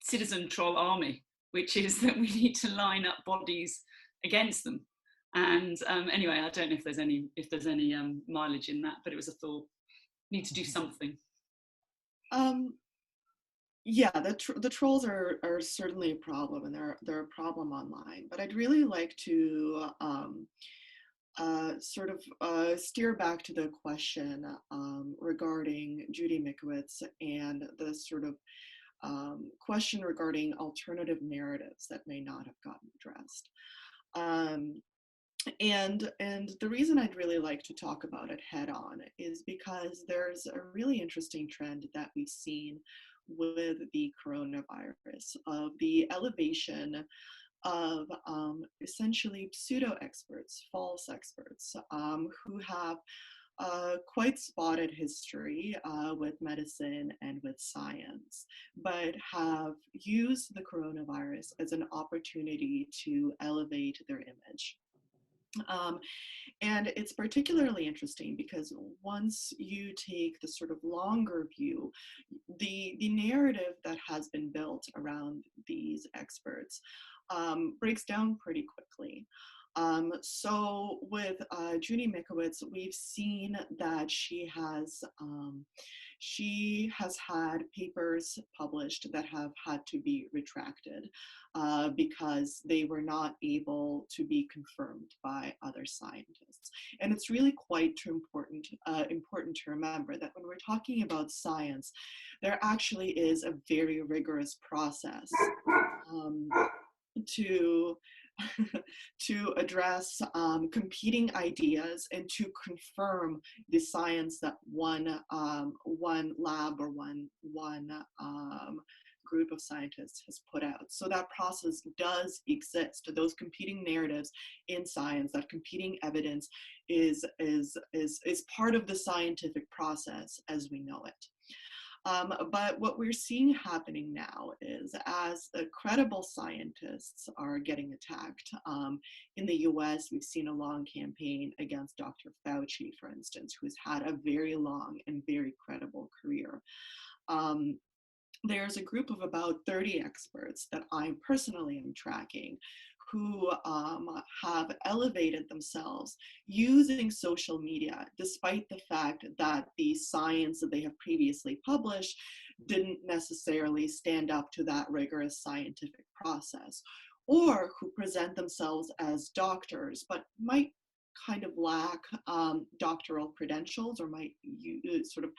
citizen troll army, which is that we need to line up bodies against them. And anyway, I don't know if there's any mileage in that, but it was a thought. Need to do something. Yeah, the trolls are certainly a problem, and they're a problem online. But I'd really like to sort of steer back to the question regarding Judy Mikovits, and the sort of question regarding alternative narratives that may not have gotten addressed. And the reason I'd really like to talk about it head on is because there's a really interesting trend that we've seen with the coronavirus, of the elevation of essentially pseudo-experts, false experts, who have quite spotted history with medicine and with science, but have used the coronavirus as an opportunity to elevate their image. And it's particularly interesting because once you take the sort of longer view, the narrative that has been built around these experts breaks down pretty quickly. So with Judy Mikovits, we've seen that she has had papers published that have had to be retracted because they were not able to be confirmed by other scientists. And it's really quite important to remember that when we're talking about science, there actually is a very rigorous process to address competing ideas and to confirm the science that one lab or one group of scientists has put out. So that process does exist. Those competing narratives in science, that competing evidence is part of the scientific process as we know it. But what we're seeing happening now is, as the credible scientists are getting attacked, in the US, we've seen a long campaign against Dr. Fauci, for instance, who's had a very long and very credible career. There's a group of about 30 experts that I personally am tracking who have elevated themselves using social media, despite the fact that the science that they have previously published didn't necessarily stand up to that rigorous scientific process, or who present themselves as doctors, but might kind of lack doctoral credentials, or might sort of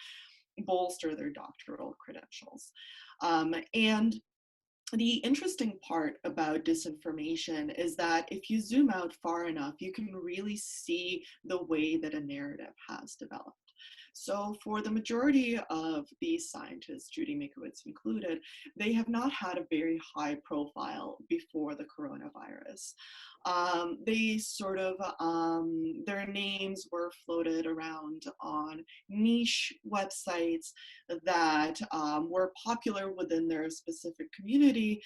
bolster their doctoral credentials. And the interesting part about disinformation is that if you zoom out far enough, you can really see the way that a narrative has developed. So for the majority of these scientists, Judy Mikovits included, they have not had a very high profile before the coronavirus. They sort of, their names were floated around on niche websites that were popular within their specific community,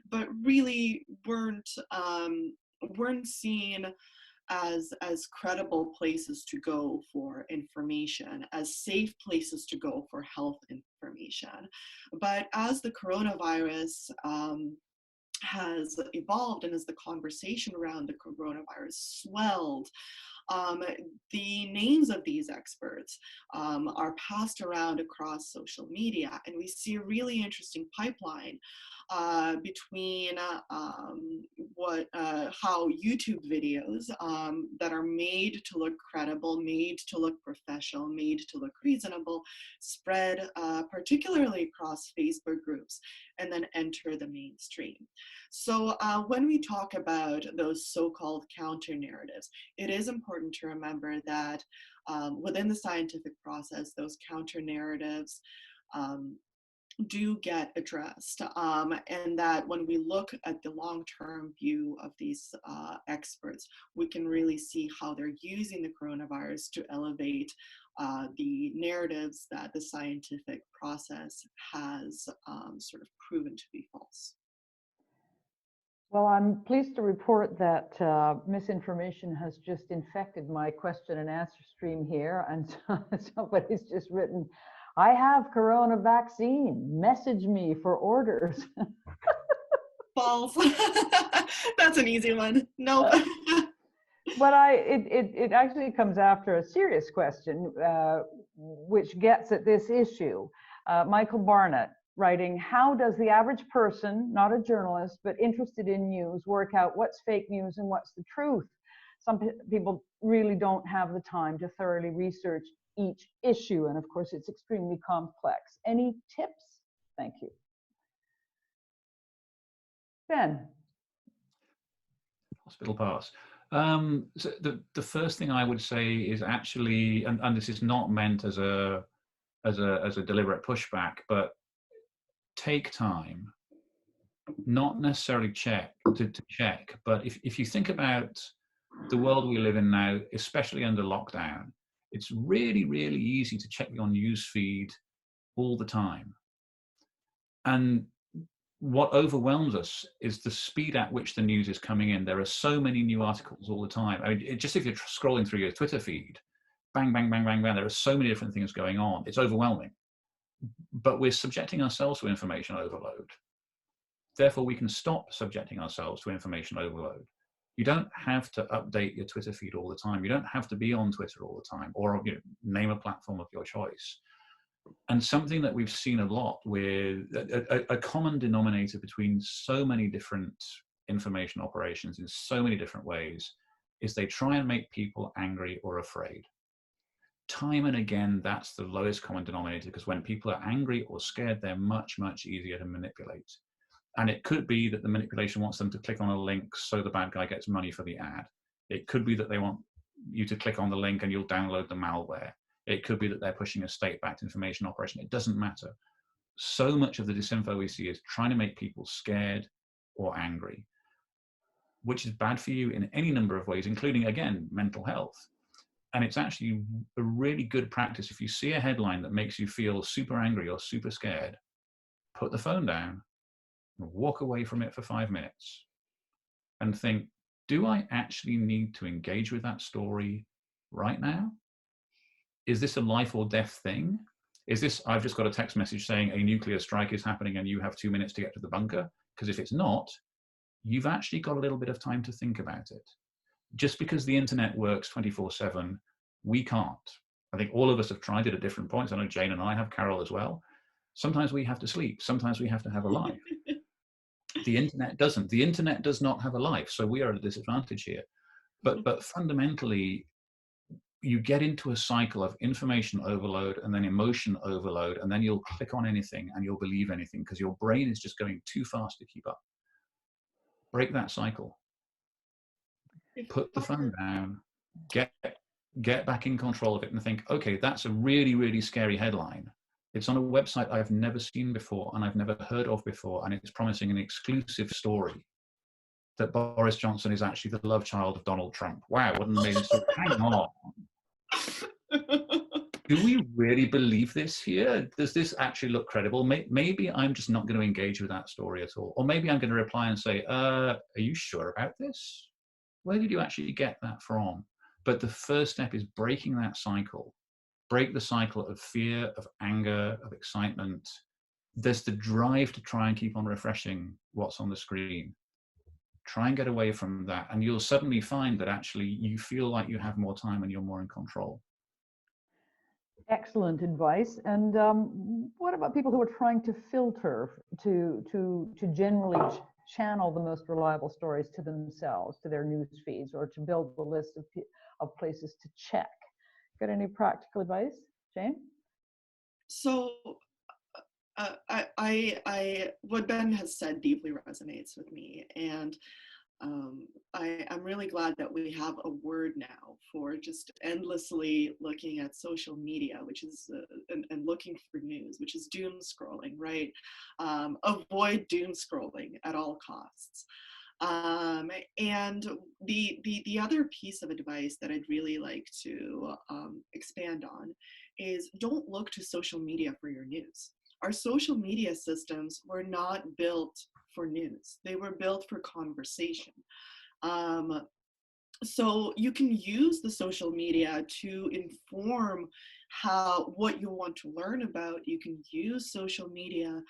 but really weren't seen as credible places to go for information, as safe places to go for health information. But as the coronavirus has evolved, and as the conversation around the coronavirus swelled, the names of these experts are passed around across social media, and we see a really interesting pipeline between how YouTube videos that are made to look credible, made to look professional, made to look reasonable, spread particularly across Facebook groups, and then enter the mainstream. So when we talk about those so-called counter narratives, it is important to remember that within the scientific process, those counter narratives do get addressed, and that when we look at the long-term view of these experts, we can really see how they're using the coronavirus to elevate the narratives that the scientific process has sort of proven to be false. Well, I'm pleased to report that misinformation has just infected my question and answer stream here, and somebody's just written, "I have corona vaccine, message me for orders." False. That's an easy one. Nope. But it actually comes after a serious question, which gets at this issue. Michael Barnett writing, "How does the average person, not a journalist, but interested in news, work out what's fake news and what's the truth? Some people really don't have the time to thoroughly research each issue, and of course it's extremely complex. Any tips? Thank you." Ben. Hospital pass. So the first thing I would say is actually, and this is not meant as a deliberate pushback, but take time, not necessarily check, but if you think about the world we live in now, especially under lockdown, it's really, really easy to check your news feed all the time. And what overwhelms us is the speed at which the news is coming in. There are so many new articles all the time. I mean, just if you're scrolling through your Twitter feed, bang, bang, bang, bang, bang, there are so many different things going on. It's overwhelming. But we're subjecting ourselves to information overload. Therefore, we can stop subjecting ourselves to information overload. You don't have to update your Twitter feed all the time. You don't have to be on Twitter all the time, or name a platform of your choice. And something that we've seen a lot with a common denominator between so many different information operations in so many different ways is they try and make people angry or afraid. Time and again, that's the lowest common denominator, because when people are angry or scared, they're much, much easier to manipulate. And it could be that the manipulation wants them to click on a link so the bad guy gets money for the ad. It could be that they want you to click on the link and you'll download the malware. It could be that they're pushing a state-backed information operation. It doesn't matter. So much of the disinfo we see is trying to make people scared or angry, which is bad for you in any number of ways, including, again, mental health. And it's actually a really good practice. If you see a headline that makes you feel super angry or super scared, put the phone down and walk away from it for 5 minutes and think, do I actually need to engage with that story right now? Is this a life or death thing? Is this, I've just got a text message saying a nuclear strike is happening and you have 2 minutes to get to the bunker? Because if it's not, you've actually got a little bit of time to think about it. Just because the internet works 24/7, we can't. I think all of us have tried it at different points. I know Jane and I have, Carol as well. Sometimes we have to sleep. Sometimes we have to have a life. The internet doesn't. The internet does not have a life. So we are at a disadvantage here. But fundamentally, you get into a cycle of information overload and then emotion overload, and then you'll click on anything and you'll believe anything because your brain is just going too fast to keep up. Break that cycle. Put the phone down, get back in control of it and think, okay, that's a really, really scary headline. It's on a website I've never seen before and I've never heard of before, and it's promising an exclusive story that Boris Johnson is actually the love child of Donald Trump. Wow, what an amazing story. Hang on. Do we really believe this here? Does this actually look credible? Maybe I'm just not going to engage with that story at all. Or maybe I'm going to reply and say, are you sure about this? where did you actually get that from? But the first step is breaking that cycle. Break the cycle of fear, of anger, of excitement. There's the drive to try and keep on refreshing what's on the screen. Try and get away from that, and you'll suddenly find that actually you feel like you have more time and you're more in control. Excellent advice. And what about people who are trying to filter, to generally channel the most reliable stories to themselves, to their news feeds, or to build a list of places to check? Got any practical advice, Jane? So what Ben has said deeply resonates with me, and I'm really glad that we have a word now for just endlessly looking at social media, which is and looking for news, which is doom scrolling, right? Avoid doom scrolling at all costs. And the other piece of advice that I'd really like to expand on is don't look to social media for your news. Our social media systems were not built for news. They were built for conversation. So you can use the social media to inform what you want to learn about. You can use social media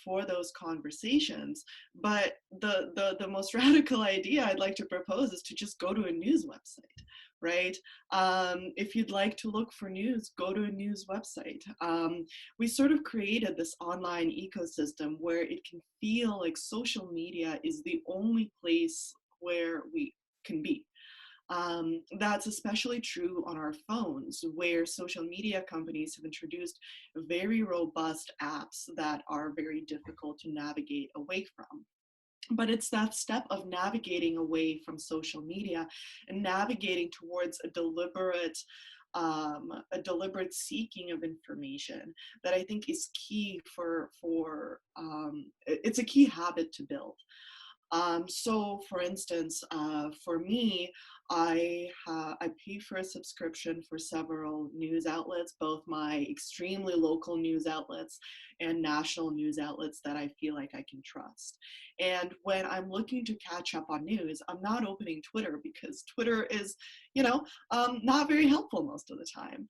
for those conversations. But the most radical idea I'd like to propose is to just go to a news website, right? If you'd like to look for news, go to a news website. We sort of created this online ecosystem where it can feel like social media is the only place where we can be. That's especially true on our phones, where social media companies have introduced very robust apps that are very difficult to navigate away from. But it's that step of navigating away from social media and navigating towards a deliberate seeking of information that I think is key it's a key habit to build. So for instance, for me, I pay for a subscription for several news outlets, both my extremely local news outlets and national news outlets that I feel like I can trust. And when I'm looking to catch up on news, I'm not opening Twitter because Twitter is, not very helpful most of the time.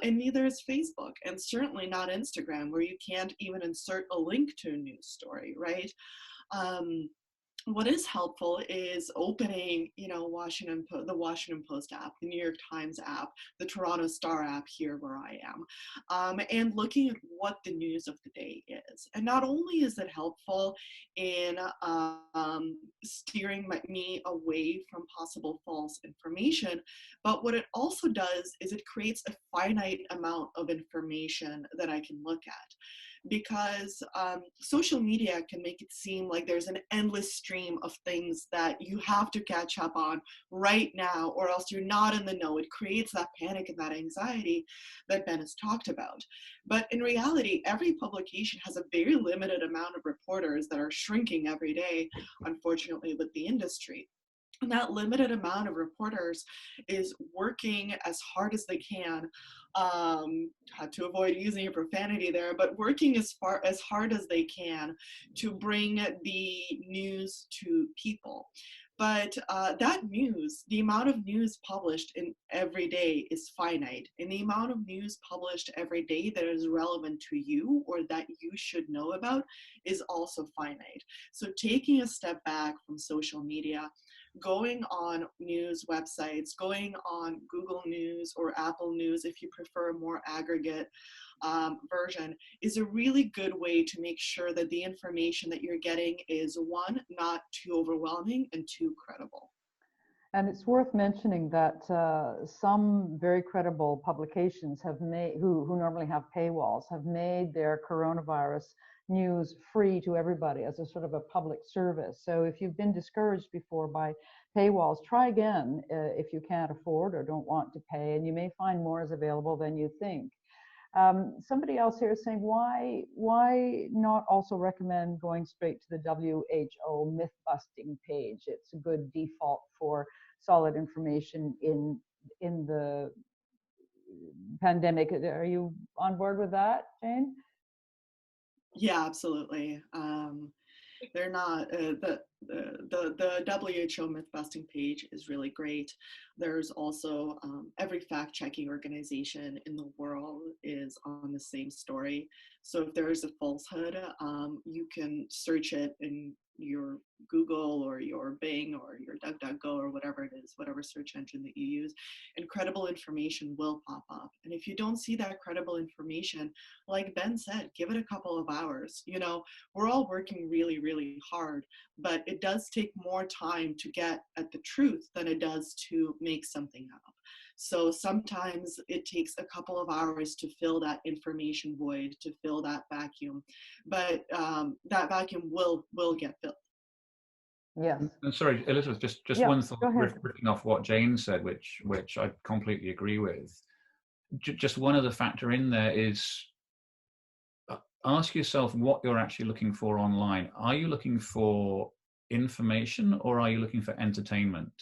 And neither is Facebook, and certainly not Instagram, where you can't even insert a link to a news story, right? What is helpful is opening, the Washington Post app, the New York Times app, the Toronto Star app here where I am, and looking at what the news of the day is. And not only is it helpful in steering me away from possible false information, but what it also does is it creates a finite amount of information that I can look at. Because social media can make it seem like there's an endless stream of things that you have to catch up on right now, or else you're not in the know. It creates that panic and that anxiety that Ben has talked about. But in reality, every publication has a very limited amount of reporters that are shrinking every day, unfortunately, with the industry. And that limited amount of reporters is working as hard as they can, had to avoid using a profanity there, but working as hard as they can to bring the news to people. But that news, the amount of news published in every day is finite, and the amount of news published every day that is relevant to you or that you should know about is also finite. So taking a step back from social media, going on news websites, going on Google News or Apple News if you prefer a more aggregate version, is a really good way to make sure that the information that you're getting is, one, not too overwhelming, and two, credible. And it's worth mentioning that some very credible publications have made, who normally have paywalls, have made their coronavirus news free to everybody as a sort of a public service. So if you've been discouraged before by paywalls, try again if you can't afford or don't want to pay, and you may find more is available than you think. Somebody else here is saying, why not also recommend going straight to the WHO myth-busting page? It's a good default for solid information in the pandemic. Are you on board with that, Jane? Yeah, absolutely. They're not. The WHO myth busting page is really great. There's also every fact checking organization in the world is on the same story. So if there is a falsehood, you can search it in your Google or your Bing or your DuckDuckGo or whatever it is, whatever search engine that you use, and credible information will pop up. And if you don't see that credible information, like Ben said, give it a couple of hours. You know, we're all working really, really hard, but it does take more time to get at the truth than it does to make something up. So sometimes it takes a couple of hours to fill that information void, to fill that vacuum, but that vacuum will get filled. Yes. And sorry, Elizabeth, just Yeah, one thought, go ahead. riffing off what Jane said, which I completely agree with. Just one other factor in there is ask yourself what you're actually looking for online. Are you looking for information or are you looking for entertainment?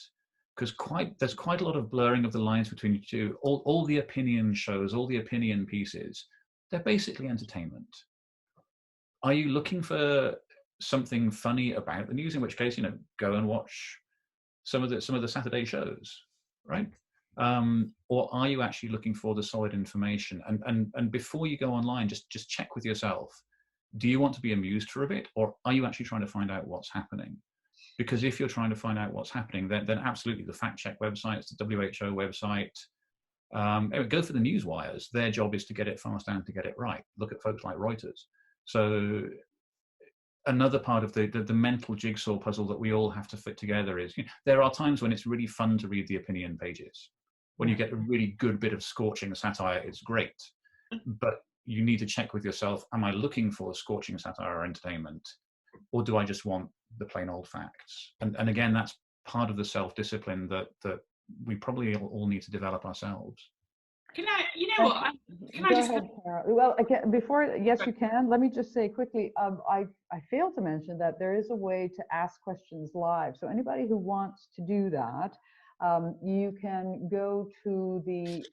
Because there's quite a lot of blurring of the lines between the two. All the opinion shows, all the opinion pieces, they're basically entertainment. Are you looking for something funny about the news? In which case, go and watch some of the Saturday shows, right? Or are you actually looking for the solid information? And before you go online, just check with yourself. Do you want to be amused for a bit, or are you actually trying to find out what's happening? Because if you're trying to find out what's happening, then absolutely the fact check websites, the WHO website, go for the news wires. Their job is to get it fast and to get it right. Look at folks like Reuters. So another part of the mental jigsaw puzzle that we all have to fit together is, there are times when it's really fun to read the opinion pages. When you get a really good bit of scorching satire, it's great. But you need to check with yourself, am I looking for scorching satire or entertainment? Or do I just want the plain old facts? And again, that's part of the self-discipline that we probably all need to develop ourselves. Can I, can I just... Go ahead, Carol. Well, again, yes, you can. Let me just say quickly, I failed to mention that there is a way to ask questions live. So anybody who wants to do that, you can go to the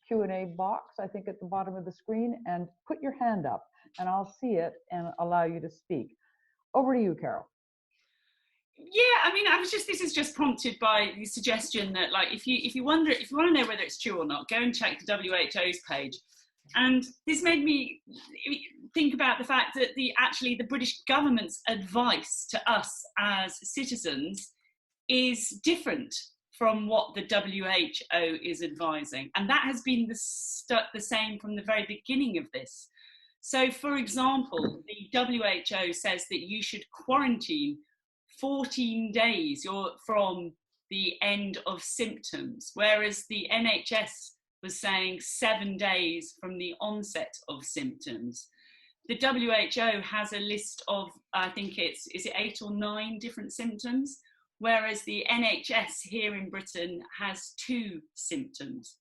Q&A box, I think at the bottom of the screen, and put your hand up, and I'll see it and allow you to speak. Over to you, Carol. Yeah, I mean, this is just prompted by the suggestion that, like, if you want to know whether it's true or not, go and check the WHO's page. And this made me think about the fact that the British government's advice to us as citizens is different from what the WHO is advising. And that has been the same from the very beginning of this. So, for example, the WHO says that you should quarantine 14 days from the end of symptoms, whereas the NHS was saying 7 days from the onset of symptoms. The WHO has a list of, I think is it 8 or 9 different symptoms, whereas the NHS here in Britain has 2 symptoms.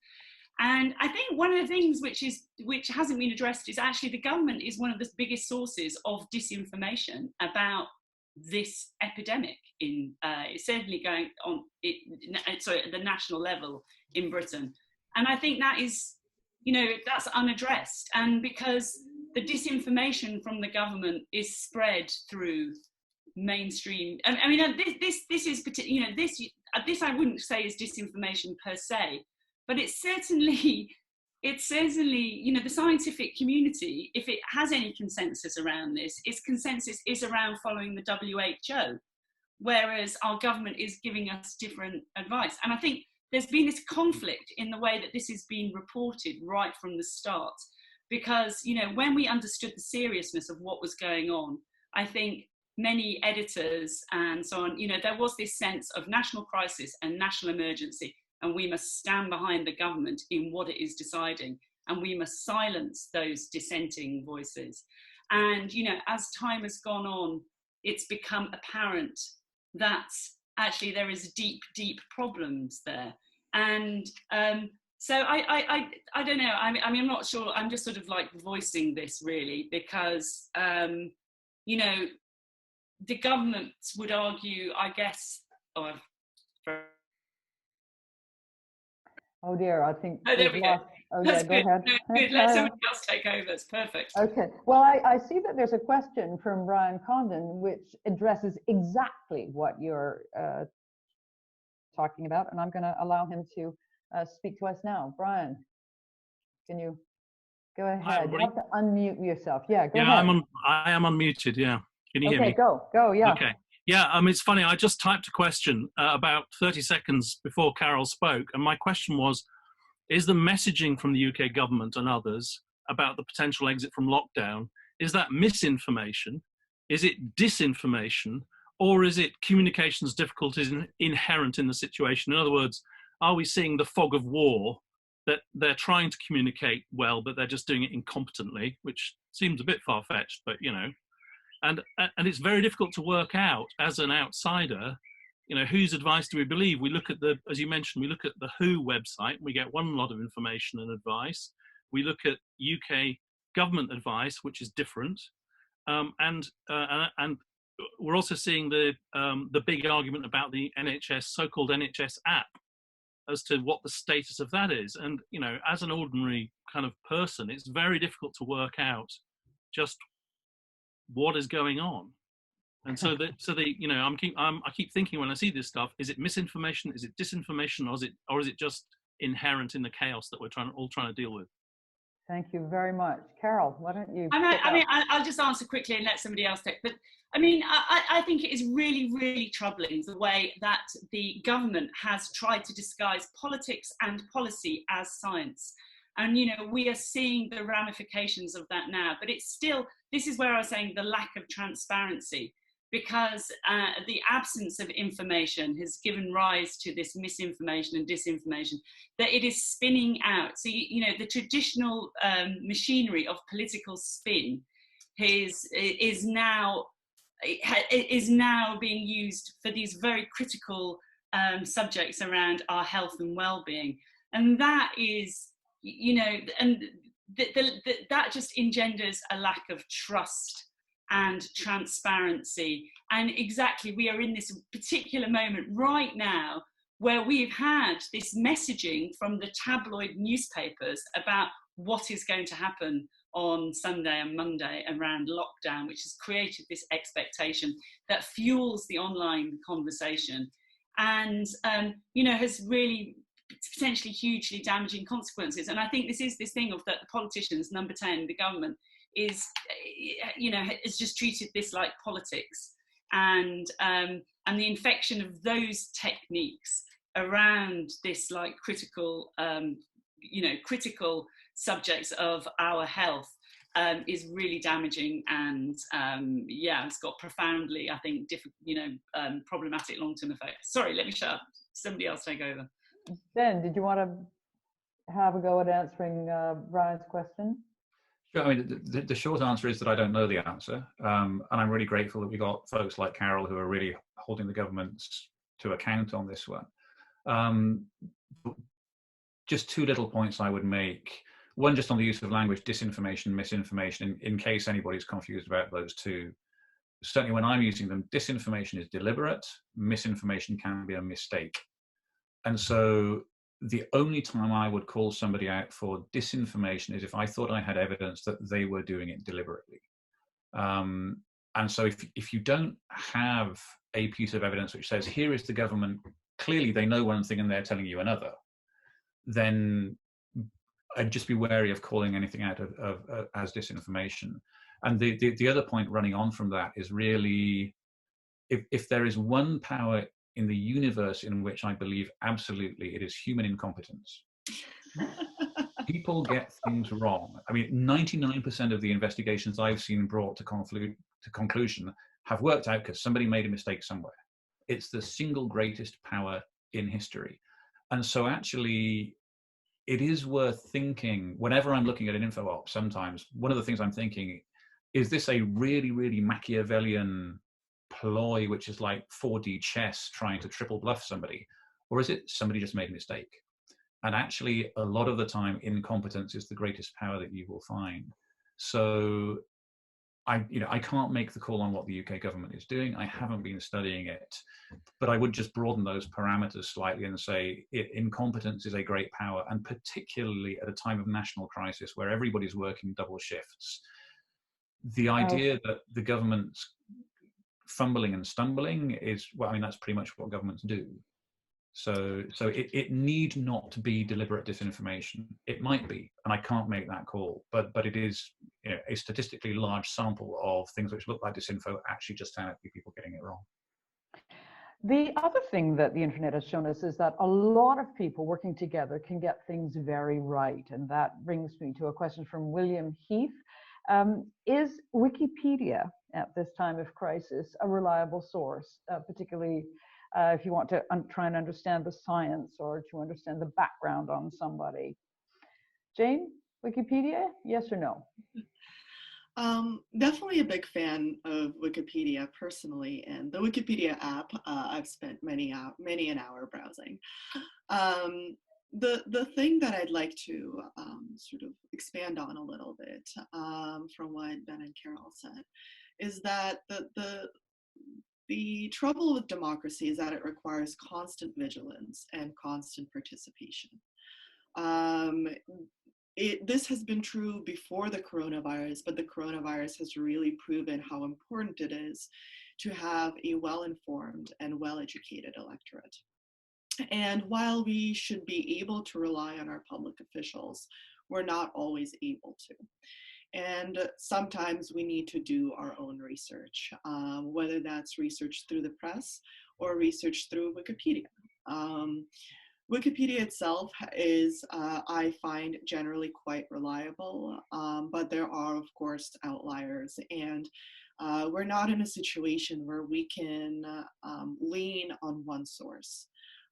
And I think one of the things which hasn't been addressed is actually the government is one of the biggest sources of disinformation about this epidemic. It's certainly going on at the national level in Britain. And I think that is, that's unaddressed. And because the disinformation from the government is spread through mainstream, I mean, this is particular, this I wouldn't say is disinformation per se, but it's certainly, the scientific community, if it has any consensus around this, its consensus is around following the WHO, whereas our government is giving us different advice. And I think there's been this conflict in the way that this is being reported right from the start, because, when we understood the seriousness of what was going on, I think many editors and so on, there was this sense of national crisis and national emergency, and we must stand behind the government in what it is deciding, and we must silence those dissenting voices. And, as time has gone on, it's become apparent that actually there is deep, deep problems there. And so I don't know, I mean, I'm not sure, I'm just sort of like voicing this really, because, the government would argue, I guess, oh dear, I think there we go. Oh, That's yeah, go good. ahead. No, good. Let somebody else take over. It's perfect. Okay. Well, I see that there's a question from Brian Condon which addresses exactly what you're talking about, and I'm going to allow him to speak to us now. Brian, can you go ahead? You have to unmute yourself. Yeah, go ahead. I am unmuted. Yeah. Can you hear me? Okay, go. Yeah. Okay. Yeah. It's funny. I just typed a question about 30 seconds before Carol spoke, and my question was: is the messaging from the UK government and others about the potential exit from lockdown, is that misinformation? Is it disinformation? Or is it communications difficulties inherent in the situation? In other words, are we seeing the fog of war, that they're trying to communicate well, but they're just doing it incompetently, which seems a bit far-fetched, but and it's very difficult to work out as an outsider, whose advice do we believe? We look at as you mentioned, we look at the WHO website, we get one lot of information and advice. We look at UK government advice, which is different. And we're also seeing the big argument about the NHS, so-called NHS app, as to what the status of that is. And as an ordinary kind of person, it's very difficult to work out just what is going on. And so I keep thinking when I see this stuff: is it misinformation? Is it disinformation? Or is it just inherent in the chaos that we're all trying to deal with? Thank you very much, Carol. Why don't you? I'll just answer quickly and let somebody else take. But I think it is really, really troubling the way that the government has tried to disguise politics and policy as science. And, we are seeing the ramifications of that now. But it's still, this is where I was saying the lack of transparency, because the absence of information has given rise to this misinformation and disinformation that it is spinning out. So, the traditional machinery of political spin is now being used for these very critical subjects around our health and well-being. And that is, that just engenders a lack of trust and transparency. And exactly, we are in this particular moment right now where we've had this messaging from the tabloid newspapers about what is going to happen on Sunday and Monday around lockdown, which has created this expectation that fuels the online conversation and, has really potentially hugely damaging consequences. And I think this is this thing of that the politicians, number 10, the government, is just treated this like politics, and the infection of those techniques around this like critical critical subjects of our health is really damaging, and it's got profoundly, I think, problematic long-term effects. Sorry, let me shut up. Somebody else take over. Ben, did you want to have a go at answering Brian's question? Sure. The short answer is that I don't know the answer, and I'm really grateful that we got folks like Carol who are really holding the governments to account on this one. Just two little points I would make. One, just on the use of language, disinformation, misinformation, in case anybody's confused about those two. Certainly when I'm using them, disinformation is deliberate, misinformation can be a mistake. And so the only time I would call somebody out for disinformation is if I thought I had evidence that they were doing it deliberately. And so if you don't have a piece of evidence which says, here is the government, clearly they know one thing and they're telling you another, then I'd just be wary of calling anything out as disinformation. And the other point running on from that is really, if there is one power in the universe in which I believe absolutely, it is human incompetence. People get things wrong. 99% of the investigations I've seen brought to conclusion have worked out because somebody made a mistake somewhere. It's the single greatest power in history. And so actually, it is worth thinking, whenever I'm looking at an info op, sometimes one of the things I'm thinking, is this a really, really Machiavellian ploy, which is like 4D chess trying to triple bluff somebody, or is it somebody just made a mistake? And actually, a lot of the time, incompetence is the greatest power that you will find. So I can't make the call on what the UK government is doing. I haven't been studying it, but I would just broaden those parameters slightly and say incompetence is a great power, and particularly at a time of national crisis where everybody's working double shifts. The idea that the government's fumbling and stumbling is, well, I mean, that's pretty much what governments do. So it need not be deliberate disinformation. It might be, and I can't make that call, but it is, you know, a statistically large sample of things which look like disinfo actually just turn out to be people getting it wrong. The other thing that the internet has shown us is that a lot of people working together can get things very right. And that brings me to a question from William Heath. Is Wikipedia at this time of crisis a reliable source, particularly if you want to try and understand the science or to understand the background on somebody? Jane, Wikipedia, yes or no? Definitely a big fan of Wikipedia personally, and the Wikipedia app, I've spent many an hour browsing. The thing that I'd like to sort of expand on a little bit from what Ben and Carol said is that the trouble with democracy is that it requires constant vigilance and constant participation. This has been true before the coronavirus, but the coronavirus has really proven how important it is to have a well-informed and well-educated electorate. And while we should be able to rely on our public officials, we're not always able to. And sometimes we need to do our own research, whether that's research through the press or research through Wikipedia. Wikipedia itself is, I find, generally quite reliable, but there are, of course, outliers. And we're not in a situation where we can lean on one source.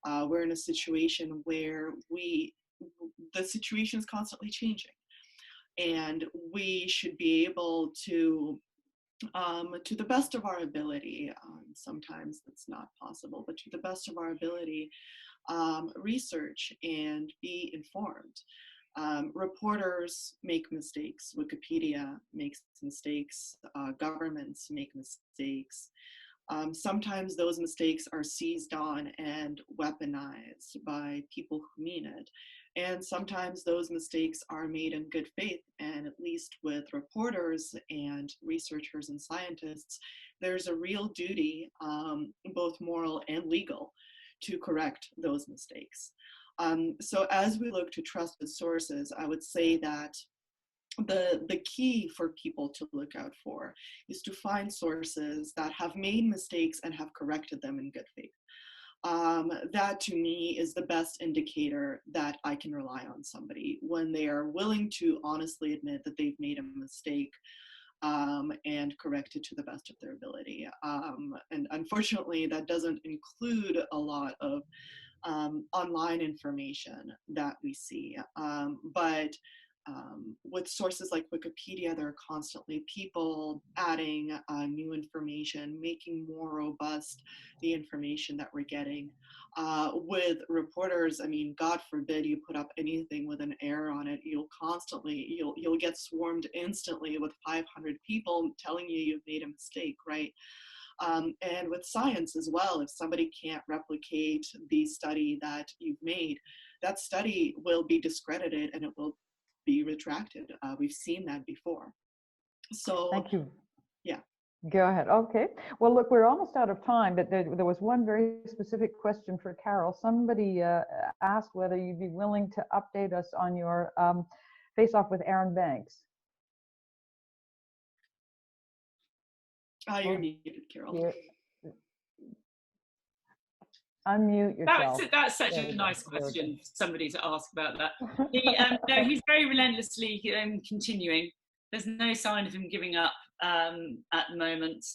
We're in a situation where the situation is constantly changing. And we should be able to the best of our ability, sometimes that's not possible, but to the best of our ability, research and be informed. Reporters make mistakes, Wikipedia makes mistakes, governments make mistakes. Sometimes those mistakes are seized on and weaponized by people who mean it. And sometimes those mistakes are made in good faith, and at least with reporters and researchers and scientists, there's a real duty, both moral and legal, to correct those mistakes. So as we look to trusted sources, I would say that the key for people to look out for is to find sources that have made mistakes and have corrected them in good faith. That to me is the best indicator that I can rely on somebody when they are willing to honestly admit that they've made a mistake and correct it to the best of their ability. And unfortunately, that doesn't include a lot of online information that we see. But with sources like Wikipedia, there are constantly people adding new information, making more robust the information that we're getting. With reporters, I mean, God forbid you put up anything with an error on it, you'll get swarmed instantly with 500 people telling you you've made a mistake, right? And with science as well, if somebody can't replicate the study that you've made, that study will be discredited and it will be retracted. We've seen that before. So thank you. Yeah. Go ahead. Okay. Well, look, we're almost out of time, but there was one very specific question for Carol. Somebody asked whether you'd be willing to update us on your face-off with Aaron Banks. You're muted, Carol. Unmute yourself. That's such a nice question for somebody to ask about that. No, he's very relentlessly continuing. There's no sign of him giving up at the moment.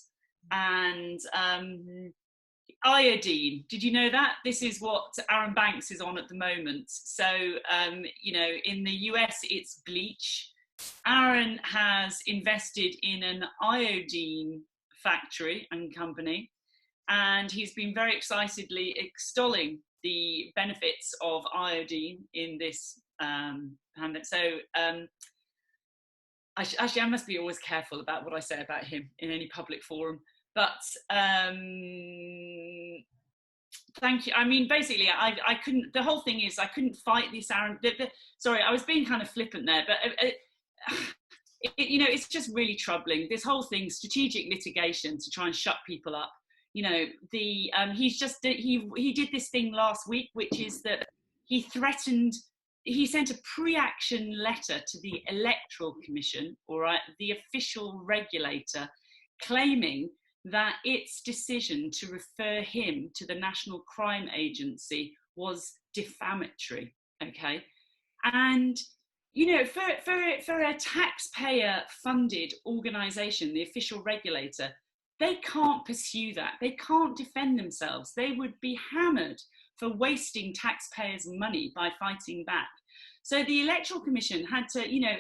And iodine, did you know that? This is what Aaron Banks is on at the moment. So, you know, in the US, it's bleach. Aaron has invested in an iodine factory and company, and he's been very excitedly extolling the benefits of iodine in this. So actually, I must be always careful about what I say about him in any public forum. But thank you. I mean, basically, I couldn't. The whole thing is, I couldn't fight this Aaron. Sorry, I was being kind of flippant there, but you know, it's just really troubling. This whole thing, strategic litigation to try and shut people up. You know, he did this thing last week, which is that he threatened. He sent a pre-action letter to the Electoral Commission, all right, the official regulator, claiming that its decision to refer him to the National Crime Agency was defamatory, okay? And, you know, for a taxpayer-funded organisation, the official regulator, they can't pursue that. They can't defend themselves. They would be hammered for wasting taxpayers' money by fighting back. So the Electoral Commission had to, you know,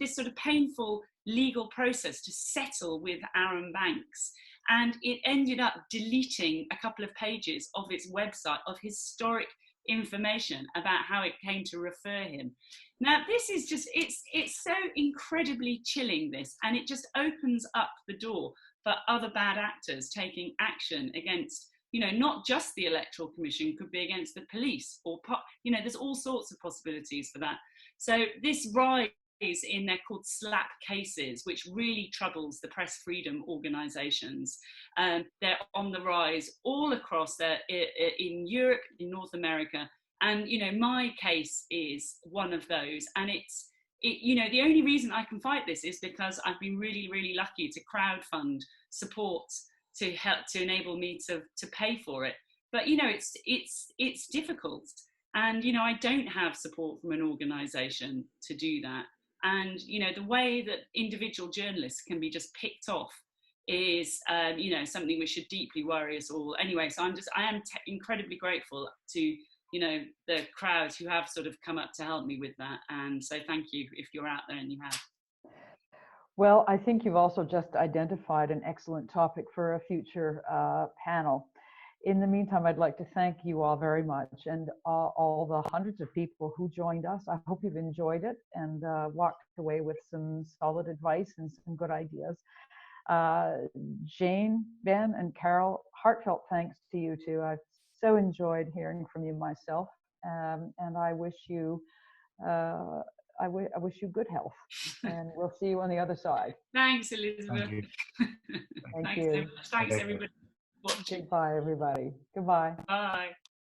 this sort of painful legal process to settle with Arron Banks. And it ended up deleting a couple of pages of its website of historic information about how it came to refer him. Now, this is just, it's so incredibly chilling, this, and it just opens up the door for other bad actors taking action against, you know, not just the Electoral Commission, could be against the police or, you know, there's all sorts of possibilities for that. So this rise in, they're called SLAP cases, which really troubles the press freedom organisations. They're on the rise all across in Europe, in North America. And, you know, my case is one of those. And you know, the only reason I can fight this is because I've been really, really lucky to crowdfund support to help to enable me to pay for it. But, you know, it's difficult. And, you know, I don't have support from an organisation to do that. And, you know, the way that individual journalists can be just picked off is, you know, something which should deeply worry us all. Anyway, so I am incredibly grateful to, you know, the crowd who have sort of come up to help me with that. And so thank you if you're out there and you have. Well, I think you've also just identified an excellent topic for a future panel. In the meantime, I'd like to thank you all very much, and all the hundreds of people who joined us. I hope you've enjoyed it and walked away with some solid advice and some good ideas. Jane, Ben, and Carol, heartfelt thanks to you too. I've so enjoyed hearing from you myself, and I wish you I wish you good health, and we'll see you on the other side. Thanks, Elizabeth. Thank you. Thank Thanks you. so much. Thanks, everybody. Goodbye, everybody. Goodbye. Bye.